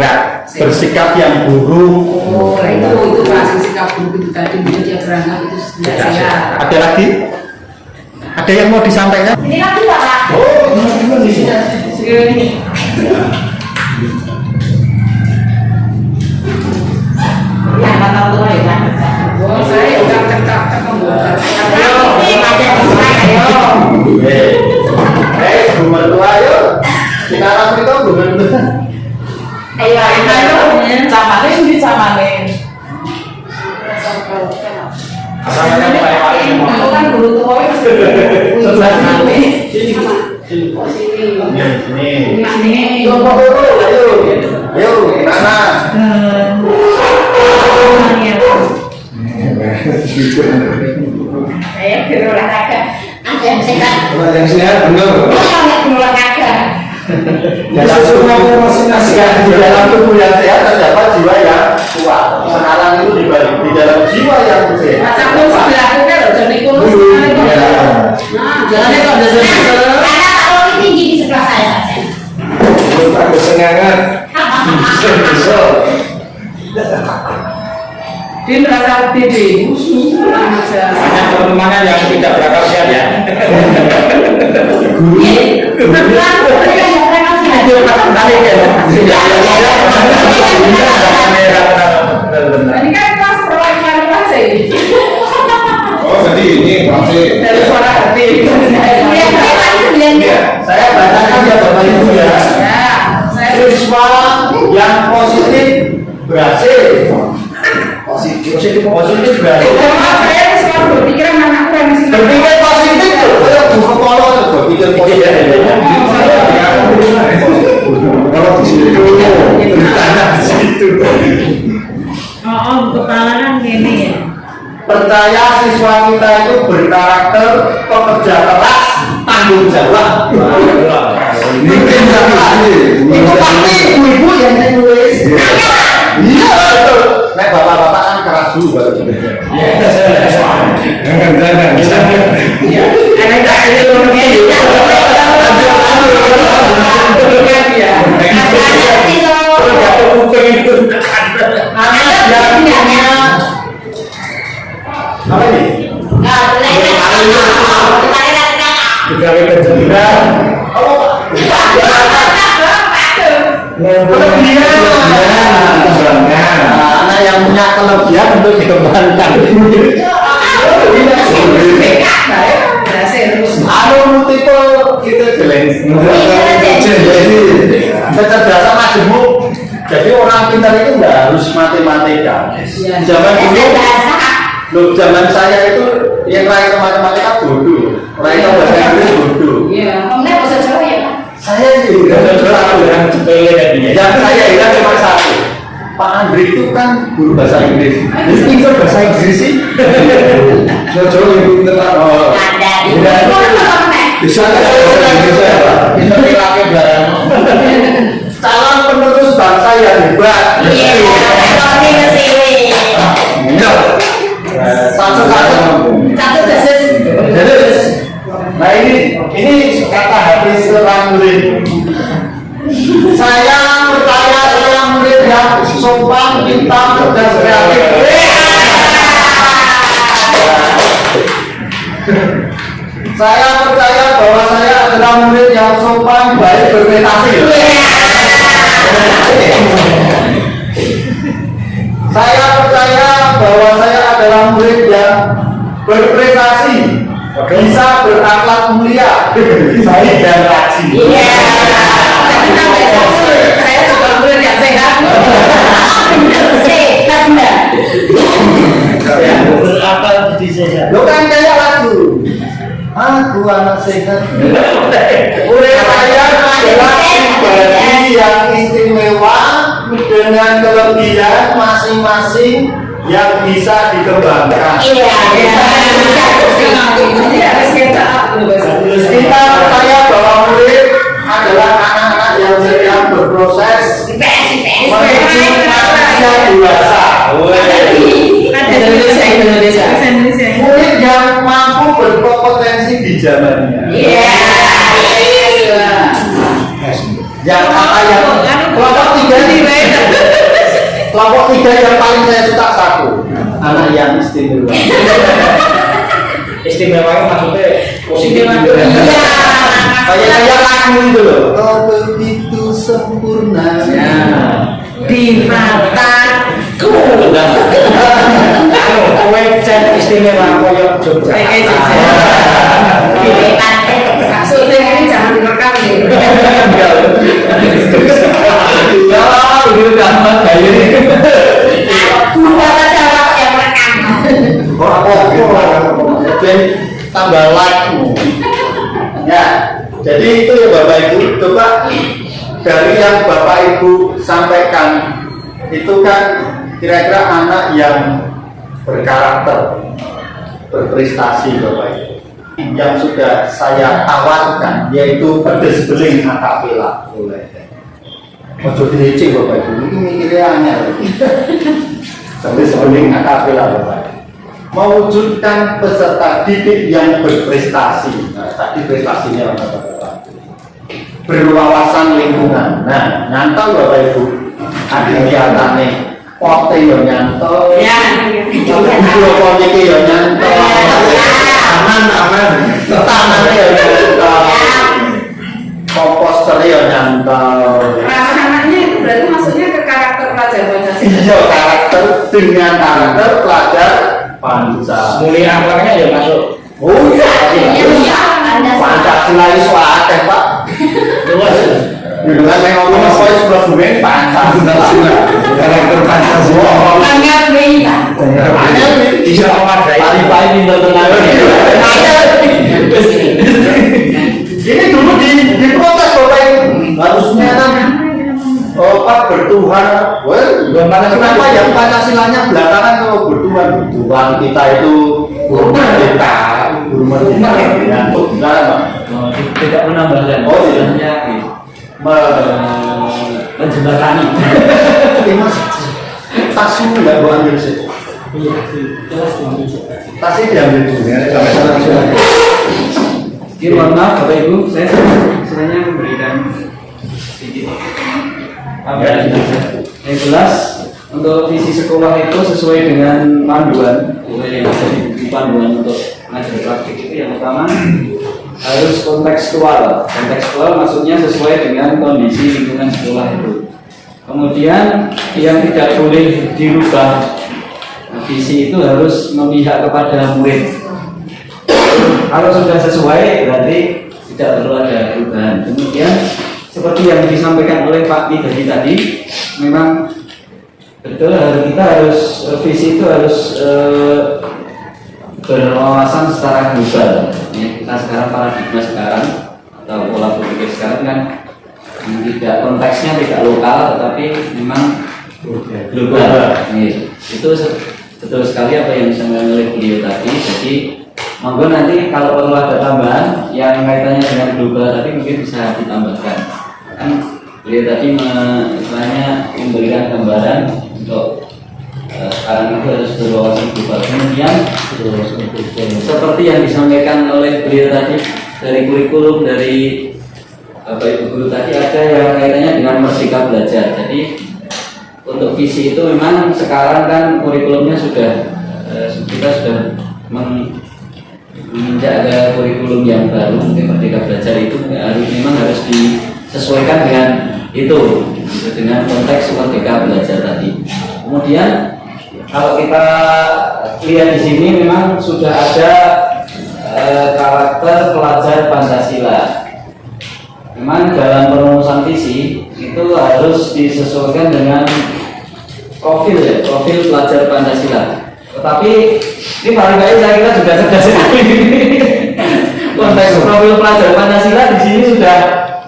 Bersikap yang buruk. Itu bahasa sikap buruk itu tadi dia berangkat itu tidak sehat. Ada lagi? Ada yang mau disampaikan? Ini lagi Pak. Sini. Ya, kata tua ya kan. Saya udah cekak membuat. Bu mertua yuk. Sekarang kita bu mertua. Ayo, camanin di camanin. Aku kan guru tua itu. Sebelah sini. Ini. Ayo, gimana? Ayo berolahraga. Ada yang sehat. Yang sehat benar. Yang berolahraga. Di dalam tubuh yang sehat terdapat jiwa yang kuat. Sekarang itu dibalik di dalam jiwa yang sehat. Aku sebelah aku kan loh, jadi kurus. Nah, jalannya kok udah Karena kalau tinggi di sebelah saya saja. Belum ada sengangan. dia merasa dede. Aja. Banyak teman-teman yang tidak berakal sehat ya. Ini kan kelas perwakilan kelas ini. Oh, jadi ini masih. Dari suara hati. Saya bacakan ya Bapak Ibu ya. Siswa yang positif berhasil. Positif berhasil. Saya selalu berpikiran anakku yang masih Berpikir positif tuh, saya buka kolom tuh berpikir positif. Kalau di situ, Karena di situ. kepala kan gini ya. Percaya siswa kita itu berkarakter, pekerja keras, tanggung jawab. mungkin Itu pasti ibu-ibu yang nulis. Iya betul. Nek bapak-bapak kan keras juga. Apa ini? digawe kejujuran. Apa Pak? Anak yang punya kelebihan untuk dikembangkan. Multiple gitu jelek. Kecerdasan majemuk. Jadi orang pintar itu nggak harus matematika. Zaman dulu, zaman saya itu yang lain matematika bodoh, lain bahasa Inggris bodoh. Saya sih orang sepele tadinya. Yang saya ingat cuma satu. Pak Andri itu kan guru bahasa Inggris. Jadi pintar bahasa Inggris sih. Jauh lebih pintar. Oh. Bisa kita pakai barang. Calon penerus bangsa yang hebat. Nah ini kata hati seorang murid. Saya percaya seorang murid yang sopan, pintar, cerdas, kreatif. Saya percaya bahwa saya adalah murid yang sopan, baik, berprestasi. Saya percaya bahwa saya adalah murid yang berprestasi, bisa berakhlak mulia, baik dan rajin. Saya juga murid yang sehat. Sehat enggak? Berakal di sehat. Lo kan kayak lagu. Aku anak sehat. Murid saya adalah pribadi yang istimewa dengan kelebihan masing-masing yang bisa dikembangkan. Kita percaya bahwa murid adalah anak-anak yang sedang berproses menuju manusia dewasa. Murid yang mampu berkompetensi di zamannya. Yang kelompok tiga yang paling saya suka satu, anak yang istimewa. Istimewanya maksudnya positif. Saya lagu itu loh. Oh begitu sempurna di mataku. Kowe cek istimewa koyo Yogyakarta. Maksudnya ini jangan direkam gitu. Ya, begitu gampang kayak ini. Dua saja yang rekam. Jadi tambah like. Ya, jadi itu ya Bapak Ibu. Coba dari yang Bapak Ibu sampaikan itu kan kira-kira anak yang berkarakter, berprestasi Bapak Ibu. Yang sudah saya tawarkan yaitu pedes beling akapela. Ojo dileceh Bapak Ibu, ini mikirnya anyar. Pedes beling akapela Bapak Ibu. Mewujudkan peserta didik yang berprestasi. Nah, tadi prestasinya apa? Berwawasan lingkungan. Nah, nyantol Bapak Ibu. Ada kegiatannya. Pote yo nyantol. Video politik yo nyantol. Aman. Tangannya yo nyantol. Komposter yo nyantol. Anak-anaknya itu berarti maksudnya ke karakter pelajar Pancasila. Iya, karakter dengan karakter pelajar Pancasila. Mulia akhlaknya ya masuk. Oh iya. Pancasila itu akeh Pak. Luas. Dengan yang ngomong apa itu sudah bukan Pancasila. Karakter Pancasila. Sangat beda. Bisa memadai. Tadi pintar tenaga. Ini dulu di protes Bapak Ibu. Harusnya kan Pak bertuhan. Kenapa yang Pancasilanya belakangan kalau bertuhan kita itu guru merdeka. Tidak menambahkan. Oh iya. Menjembatani. Mas, tasmu nggak gua ambil sih. Tasnya diambil dulu ya. Sampai sana langsung. Mohon maaf Bapak Ibu, saya sebenarnya memberikan sedikit yang jelas untuk visi sekolah itu sesuai dengan panduan yang ada di panduan untuk mengajar praktik itu yang pertama harus kontekstual. Kontekstual maksudnya sesuai dengan kondisi lingkungan sekolah itu. Kemudian yang tidak boleh dirubah, visi itu harus memihak kepada murid. Kalau sudah sesuai berarti tidak perlu ada perubahan. Kemudian seperti yang disampaikan oleh Pak Widadi tadi, memang betul kita harus visi itu harus berwawasan secara global. Ya, kita sekarang paradigma sekarang atau pola berpikir sekarang kan tidak konteksnya tidak lokal, tetapi memang global. Ya, itu betul sekali apa yang disampaikan oleh beliau tadi. Jadi monggo nanti kalau perlu ada tambahan yang kaitannya dengan global tadi mungkin bisa ditambahkan. Kan beliau tadi istilahnya memberikan gambaran untuk sekarang itu harus berwawasan global. Kemudian seperti yang disampaikan oleh beliau tadi dari kurikulum dari Bapak Ibu Guru tadi ada yang kaitannya dengan merdeka belajar. Jadi untuk visi itu memang sekarang kan kurikulumnya sudah kita sudah menginjak ada kurikulum yang baru. Mungkin merdeka belajar itu memang harus disesuaikan dengan itu, dengan konteks merdeka belajar tadi. Kemudian kalau kita lihat di sini memang sudah ada karakter pelajar Pancasila. Memang dalam perumusan visi itu harus disesuaikan dengan profil ya, profil pelajar Pancasila. Tetapi ini barangkali saya kira juga cerdas sekali. Konteks profil pelajar Pancasila di sini sudah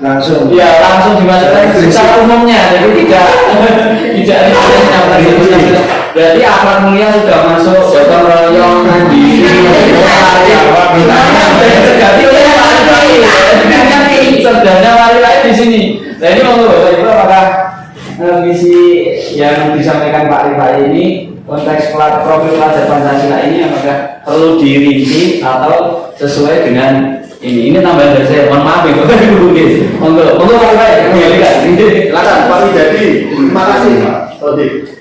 langsung dimasukkan secara umumnya, jadi tidak berarti akhlak mulia sudah masuk gotong royong di serdanya wali-wali di sini. Nah ini monggo Bapak Ibu, apakah visi yang disampaikan Pak Rifai ini konteks profil pelajar Pancasila ini apakah perlu dirinci atau sesuai dengan ini tambahan dari saya, mohon maaf Ibu. Monggo Pak Rifai, kembalikan. Silakan Pak Widadi. Terima kasih Pak Todi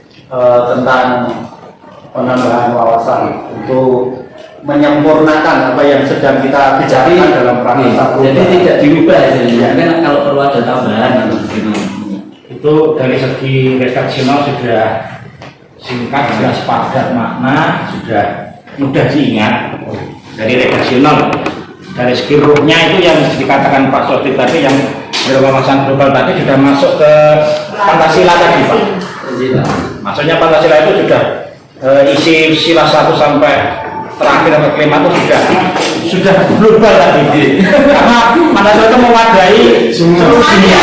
tentang penambahan wawasan untuk menyempurnakan apa yang sedang kita bicarakan dalam rangka. Jadi tidak dirubah ya, kan kalau perlu ada tambahan atau gimana. Itu dari segi redaksional sudah singkat, jelas padat makna, sudah mudah diingat dari redaksional. Dari segi ruhnya itu yang dikatakan Pak Sotik tadi yang berwawasan global tadi sudah masuk ke Pancasila tadi Pak. Maksudnya Pancasila itu sudah isi sila 1 sampai terakhir sampai kelima itu sudah global tadi. Karena Pancasila itu mewadai seluruh dunia.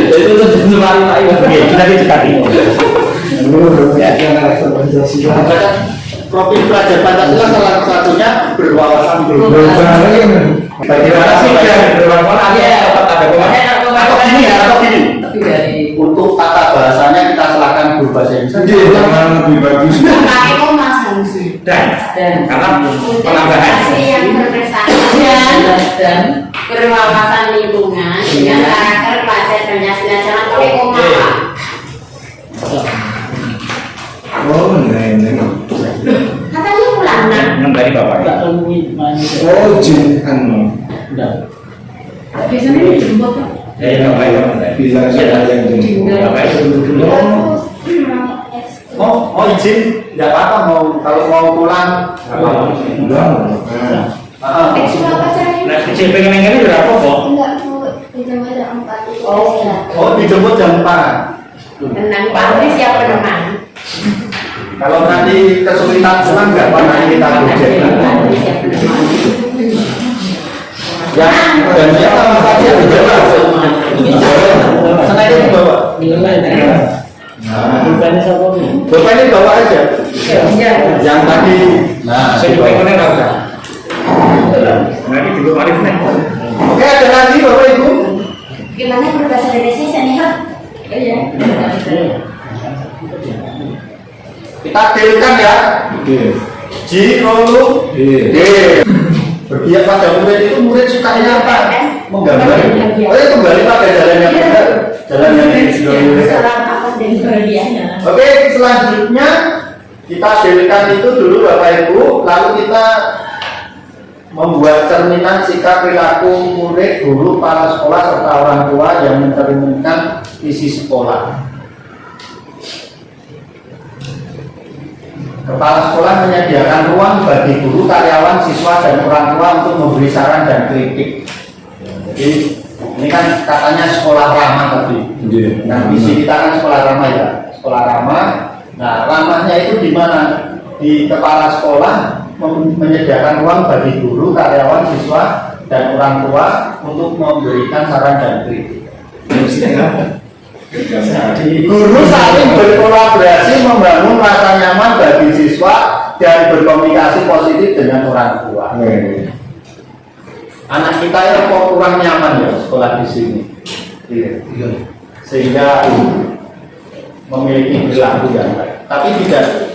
Itu semua Pak Iwan. Sudah dicekati. Profil pelajar Pancasila salah satunya berwawasan global. Bagaimana sih berwawasan? Atau gini. Untuk tata bahasanya kita silakan berbahasa Indonesia. Jangan lebih bagus. Pakai koma Dan karena penambahan yang berprestasi dan berwawasan lingkungan dengan karakter pelajar Pancasila, jangan pakai koma. Oh, nenek. Katanya ulangan. dari Bapak. Oh, jin anu. Biasanya dijemput Pak. Ya, Bapak. Bilang saya yang jemput. Bapak itu dulu. Oh izin, tidak apa-apa kalau mau pulang. Sudah apa caranya? Nah, kecil pengen ini berapa kok? Enggak, Bu. Dijemput jam 4 itu. Oh dijemput jam 4. Tenang, Pak Adi siap menemani. Kalau nanti kesulitan pulang nggak apa nanti kita gojek. Ya, dan siapa saja dibawa. Sengaja dibawa. Bapak ini bawa aja. Yang tadi. Nah, saya juga pengen tahu. Nanti juga Arif nih. Oke, ada lagi Bapak Ibu. Gimana berbahasa Indonesia nih, Pak? Iya. Kita dealkan ya. Ji, Rolu, D. Berpihak pada murid itu murid sukanya apa? Menggambar. Kembali pada jalan yang benar. Jalan yang Oke, selanjutnya kita dealkan itu dulu Bapak Ibu. Lalu kita membuat cerminan sikap perilaku murid, guru, kepala sekolah serta orang tua yang mencerminkan isi sekolah. Kepala sekolah menyediakan ruang bagi guru, karyawan, siswa, dan orang tua untuk memberi saran dan kritik. Jadi ini kan katanya sekolah ramah tadi. Nah, visi kita kan sekolah ramah ya, sekolah ramah. Nah, ramahnya itu di mana? Di kepala sekolah menyediakan ruang bagi guru, karyawan, siswa, dan orang tua untuk memberikan saran dan kritik. Guru saling berkolaborasi membangun rasa nyaman bagi siswa dan berkomunikasi positif dengan orang tua. Anak kita ya kok kurang nyaman ya sekolah di sini, sehingga memiliki perilaku yang baik. Tapi tidak,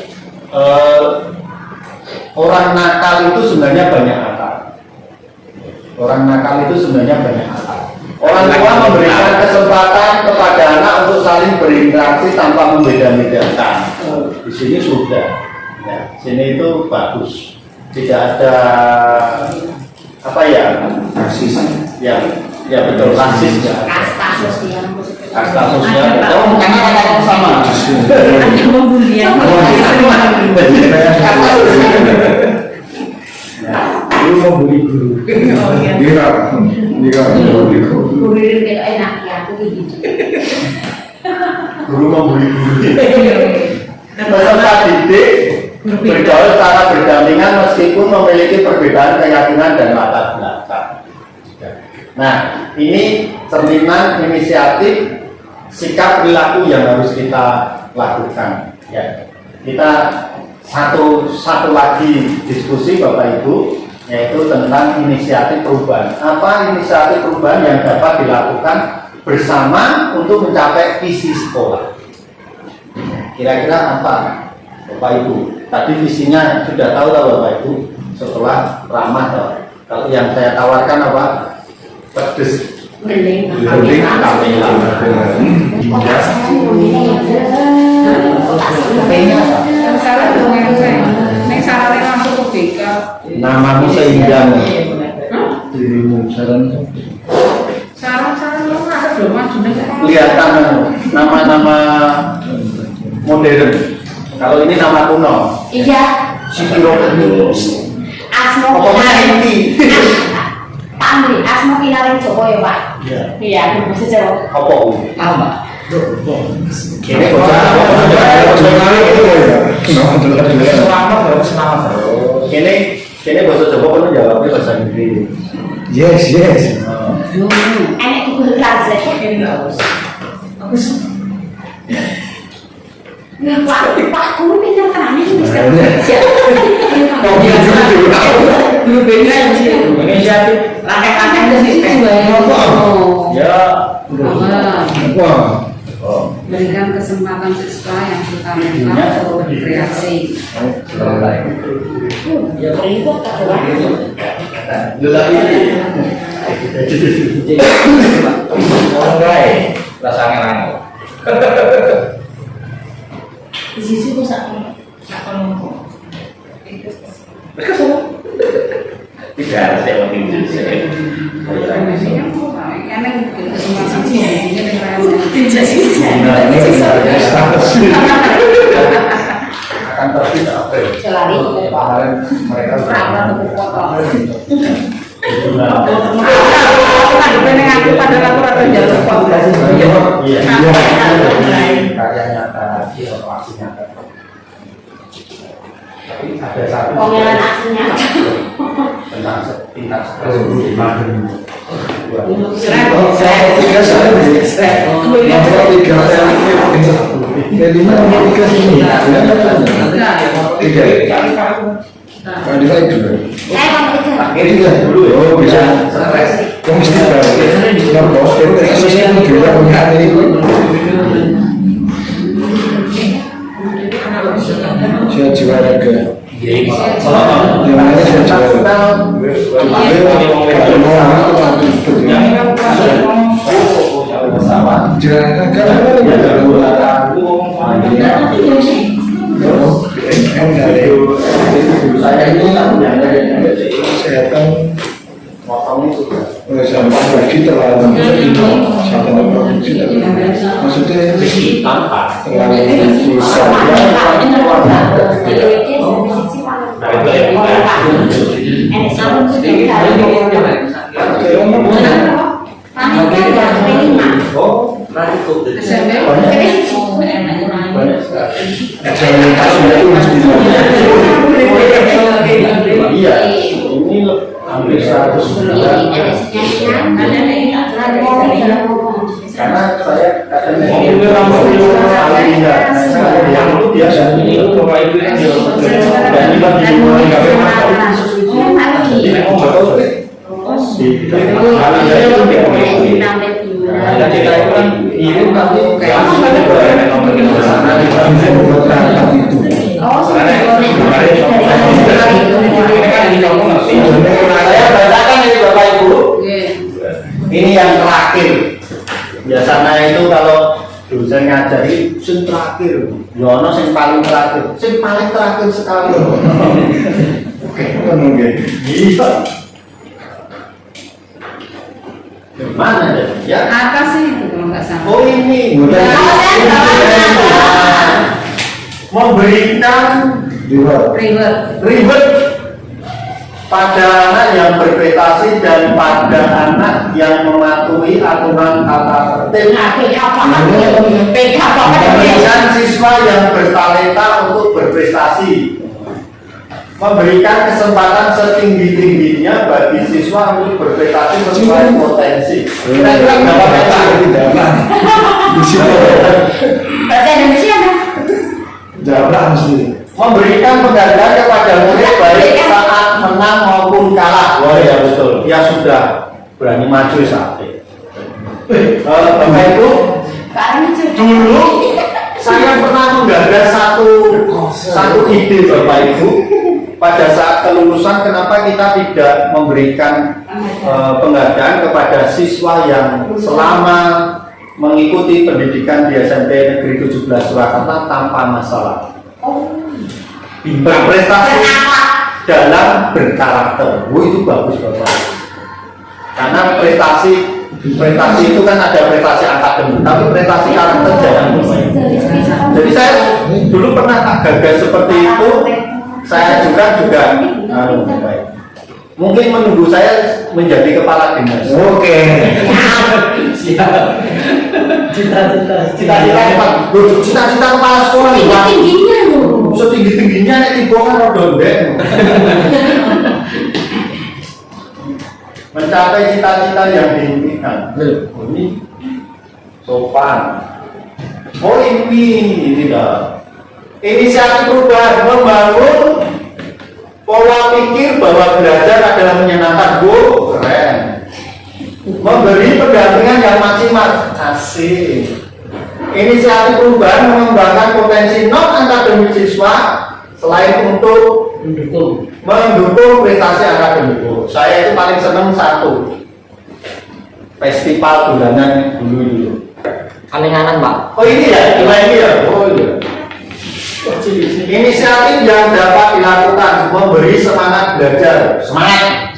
orang nakal itu sebenarnya banyak akal. Orang nakal itu sebenarnya banyak akal. Orang tua memberikan kesempatan kepada anak untuk saling berinteraksi tanpa membeda-bedakan. Di sini sudah, ya, sini itu bagus. Tidak ada apa ya, rasis. Ya betul, rasis ya. Kasta sosial. Kasta sosial. Oh, karena kata sama. Ada pembulian. Kasta sosial. Guru membuli guru. Dira membuli guru. Guru itu enak ya, aku gitu. Guru membuli guru. Peserta didik bergaul secara berdampingan meskipun memiliki perbedaan keyakinan dan latar belakang. Nah, ini cerminan inisiatif sikap perilaku yang harus kita lakukan. Ya, kita satu lagi diskusi Bapak Ibu, yaitu tentang inisiatif perubahan. Apa inisiatif perubahan yang dapat dilakukan bersama untuk mencapai visi sekolah? Kira-kira apa Bapak Ibu? Tadi visinya sudah tahu Bapak Ibu setelah ramah tahu. Kalau yang saya tawarkan apa? Pedes. Mending. Namamu seindah. Dirimu saran. Kelihatan nama-nama modern. Kalau ini nama kuno. Iya. Sikiro. Asmo Pokoknya inti. Pak Amri, Asmo Kinaring Joko ya Pak? Iya, bisa jawab. Apa? Apa? Ini bocah. Ini bahasa Jawa kan jawabnya bahasa Inggris. Yes. Enak Google Translate ya? Pak Guru pintar kan ini bisa kerja. Guru beda Inisiatif. langkah-langkah itu sih. Ya. Berikan kesempatan siswa yang suka mental untuk berkreasi. Ya berikut kawan. Rasanya nangis. Di sisi kok sak ngomong. Tidak ada yang lebih Akan terbit apa? Selari Kemarin mereka karya nyata, aksi nyata. Tapi ada satu pengenalan aslinya. tentang tingkat stres. Dulu ya. Oh bisa. Kamu mesti saya juara ke yang mana saya Saya ini kesehatan Motongnya sudah. sampah lagi terlalu sampah produksi maksudnya Tanpa. terlalu besar Oh, nah itu. Banyak sekali. Iya, ini hampir 100 karena saya katanya ini yang itu biasa ini kalau itu yang dan ini bagi orang nggak dan kita itu kan ini nanti kayak saya bacakan ini Bapak Ibu. Ini yang terakhir. Biasanya itu kalau dosen ngajari sing terakhir, yono sing paling terakhir sekali. Oke, mungkin. Iya. Mana ya? Apa sih itu kalau nggak salah? Oh ini. Memberikan reward pada anak yang berprestasi dan pada anak yang mematuhi aturan tata tertib. Memberikan siswa yang bertalenta untuk berprestasi. Memberikan kesempatan setinggi-tingginya bagi siswa untuk berprestasi sesuai potensi. Kira-kira berapa meter? Bahasa Indonesia kan? Jalan mesti Memberikan penghargaan kepada murid baik saat menang maupun kalah. Wah ya betul. Dia sudah berani maju saat itu. Bapak Ibu, dulu saya pernah menggagas satu ide Bapak Ibu. Pada saat kelulusan, kenapa kita tidak memberikan penghargaan kepada siswa yang selama mengikuti pendidikan di SMP Negeri 17 Surakarta tanpa masalah, berprestasi dalam berkarakter. Itu bagus Bapak. Karena prestasi itu kan ada prestasi akademik, tapi prestasi karakter jangan lupa. Jadi saya dulu pernah gagal seperti itu. Saya juga baik. Mungkin menunggu saya menjadi kepala dinas. oke Cita-cita kepala sekolah Tingginya loh. setinggi-tingginya nek tiba kan rada ndek. Mencapai cita-cita yang diimpikan. Ini sopan. Oh ini tidak. Inisiatif perubahan membangun pola pikir bahwa belajar adalah menyenangkan. Keren. Memberi pendampingan yang maksimal. Asik. Inisiatif perubahan mengembangkan potensi non akademik siswa selain untuk mendukung prestasi akademik. Saya itu paling senang satu festival bulanan dulu. Kalenganan Pak. Oh ini ya, ini ya. Oh iya. Inisiatif yang dapat dilakukan memberi semangat belajar. Semangat.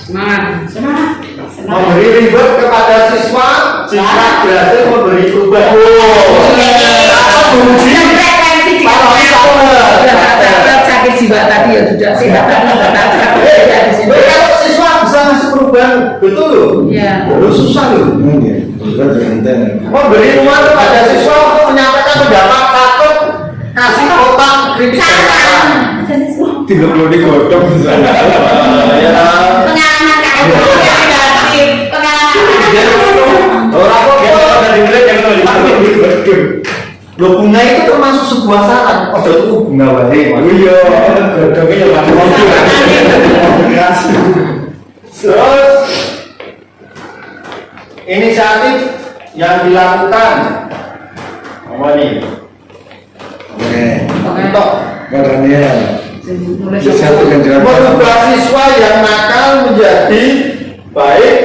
Memberi reward kepada siswa jika berhasil memberi perubahan. Sakit jiwa tadi ya sudah sehat. Kalau siswa bisa ngasih perubahan, betul loh. Iya. Lu susah loh. Memberi ruang kepada siswa untuk menyampaikan pendapat takut kasih kotak kritik dan saran. tidak perlu digodok Pengalaman Orang kok dari grade yang lo bunga itu termasuk sebuah saran. Oh itu bunga wae. iya godoknya yang Terus inisiatif yang dilakukan apa nih? Untuk merubah siswa yang nakal menjadi baik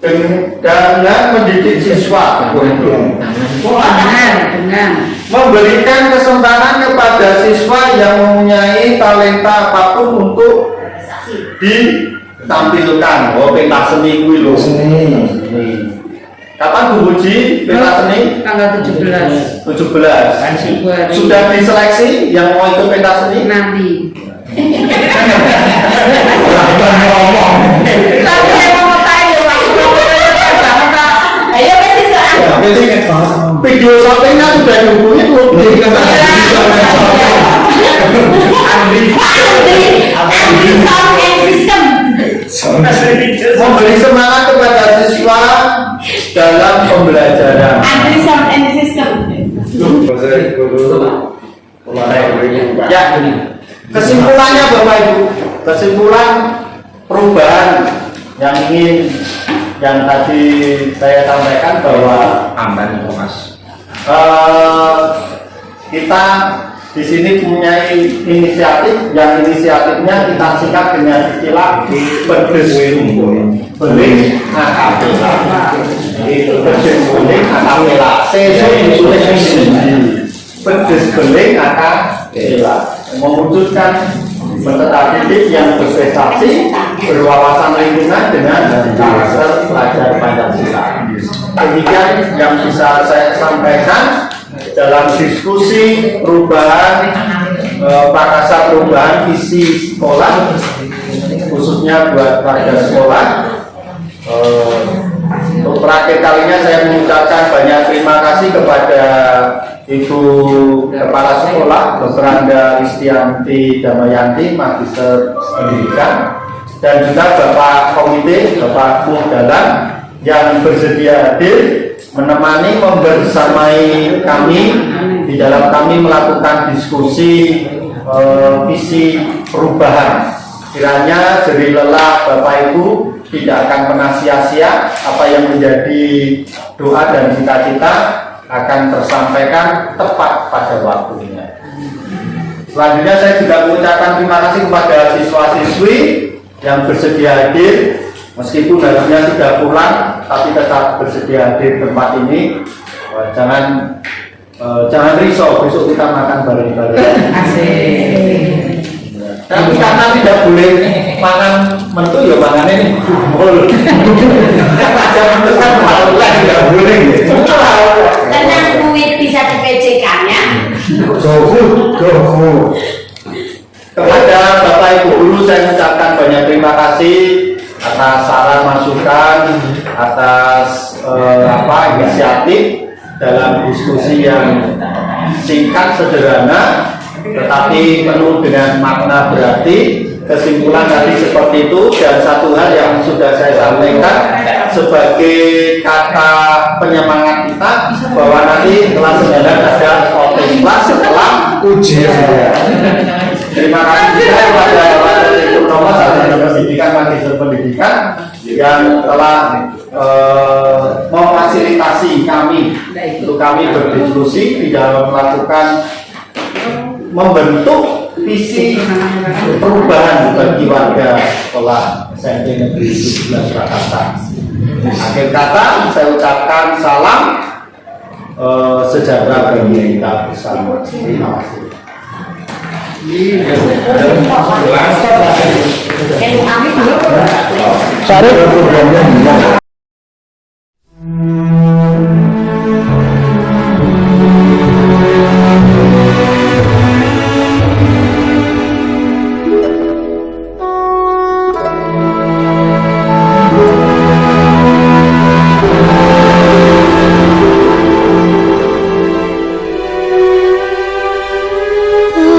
dengan mendidik siswa. Dengan Memberikan kesempatan kepada siswa yang mempunyai talenta apapun untuk tampilkan pentas seni kuwi lho. Kapan Bu Puji pentas seni? Tanggal 17 17. Sudah diseleksi yang mau ikut pentas seni? nanti. Ayo pasti soal. Video syutingnya sudah dihubungi belum? Memberi semangat kepada siswa dalam pembelajaran. Andri sound and system. Ya, kesimpulannya Bapak Ibu, kesimpulan perubahan yang tadi saya sampaikan bahwa Aman itu Mas. kita di sini punya inisiatif, yang inisiatifnya kita singkat dengan istilah pedes beling akapela. Itu pedes beling akapela. Pedes beling akapela mewujudkan peserta didik yang berprestasi, berwawasan lingkungan dengan karakter pelajar Pancasila. Demikian yang bisa saya sampaikan dalam diskusi perubahan prakasa perubahan visi sekolah, khususnya buat warga sekolah. Untuk terakhir kalinya saya mengucapkan banyak terima kasih kepada Ibu Kepala Sekolah Dr. Anda Listianti Damayanti, Magister Pendidikan, dan juga Bapak Komite, Bapak Muhdalan yang bersedia hadir menemani, membersamai kami di dalam kami melakukan diskusi visi perubahan. Kiranya jerih lelah Bapak Ibu tidak akan pernah sia-sia, apa yang menjadi doa dan cita-cita akan tersampaikan tepat pada waktunya. Selanjutnya saya juga mengucapkan terima kasih kepada siswa-siswi yang bersedia hadir, meskipun harusnya sudah pulang tapi tetap bersedia hadir di tempat ini. Jangan risau, besok kita makan bareng-bareng. Tapi karena tidak boleh makan mentu ya makan ini bubul. Macam itu kan halal tidak boleh. Tenang duit bisa dipecekannya. Gofu. Kepada Bapak Ibu Guru saya mengucapkan banyak terima kasih atas saran masukan, atas inisiatif dalam diskusi yang singkat sederhana tetapi penuh dengan makna berarti. Kesimpulan tadi seperti itu, dan satu hal yang sudah saya sampaikan sebagai kata penyemangat kita bahwa nanti kelas 9 ada open kelas setelah ujian. Terima kasih juga kepada Pak Purnomo, Sarjana Pendidikan, Magister Pendidikan yang telah memfasilitasi kami untuk kami berdiskusi di dalam melakukan membentuk visi perubahan bagi warga sekolah SMP Negeri 17 Surakarta. Akhir kata saya ucapkan salam sejahtera bagi kita bersama. Terima kasih.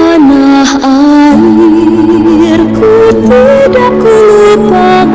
Tanah airku tidak kulupakan,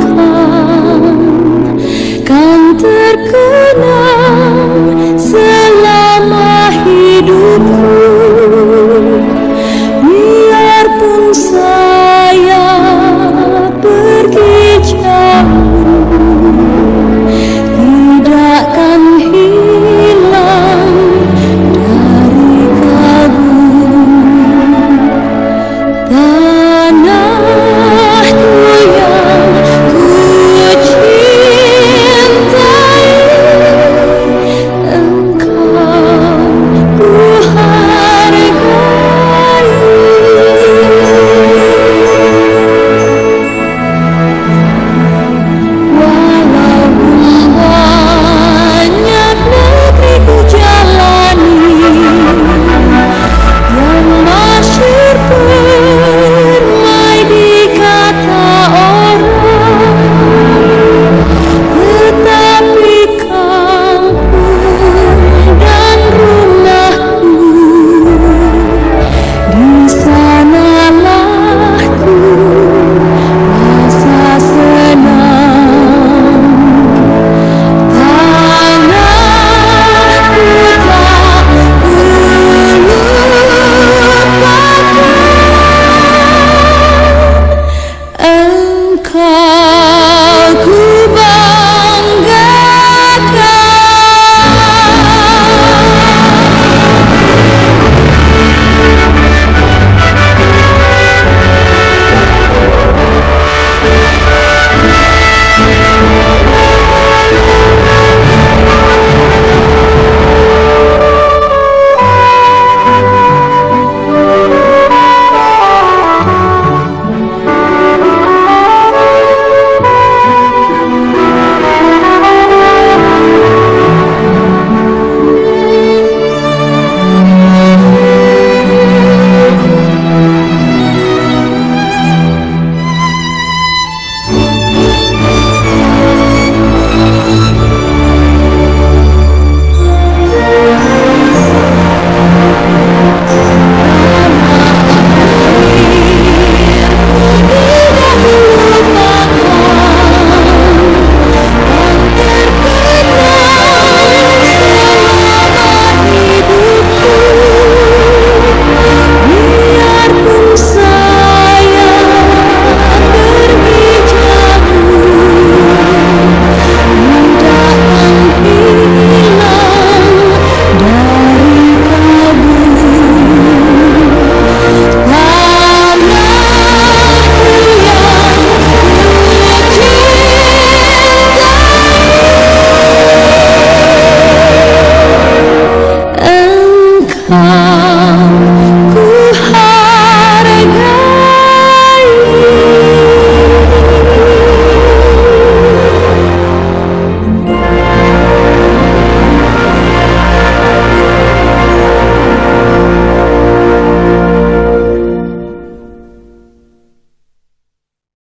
Ah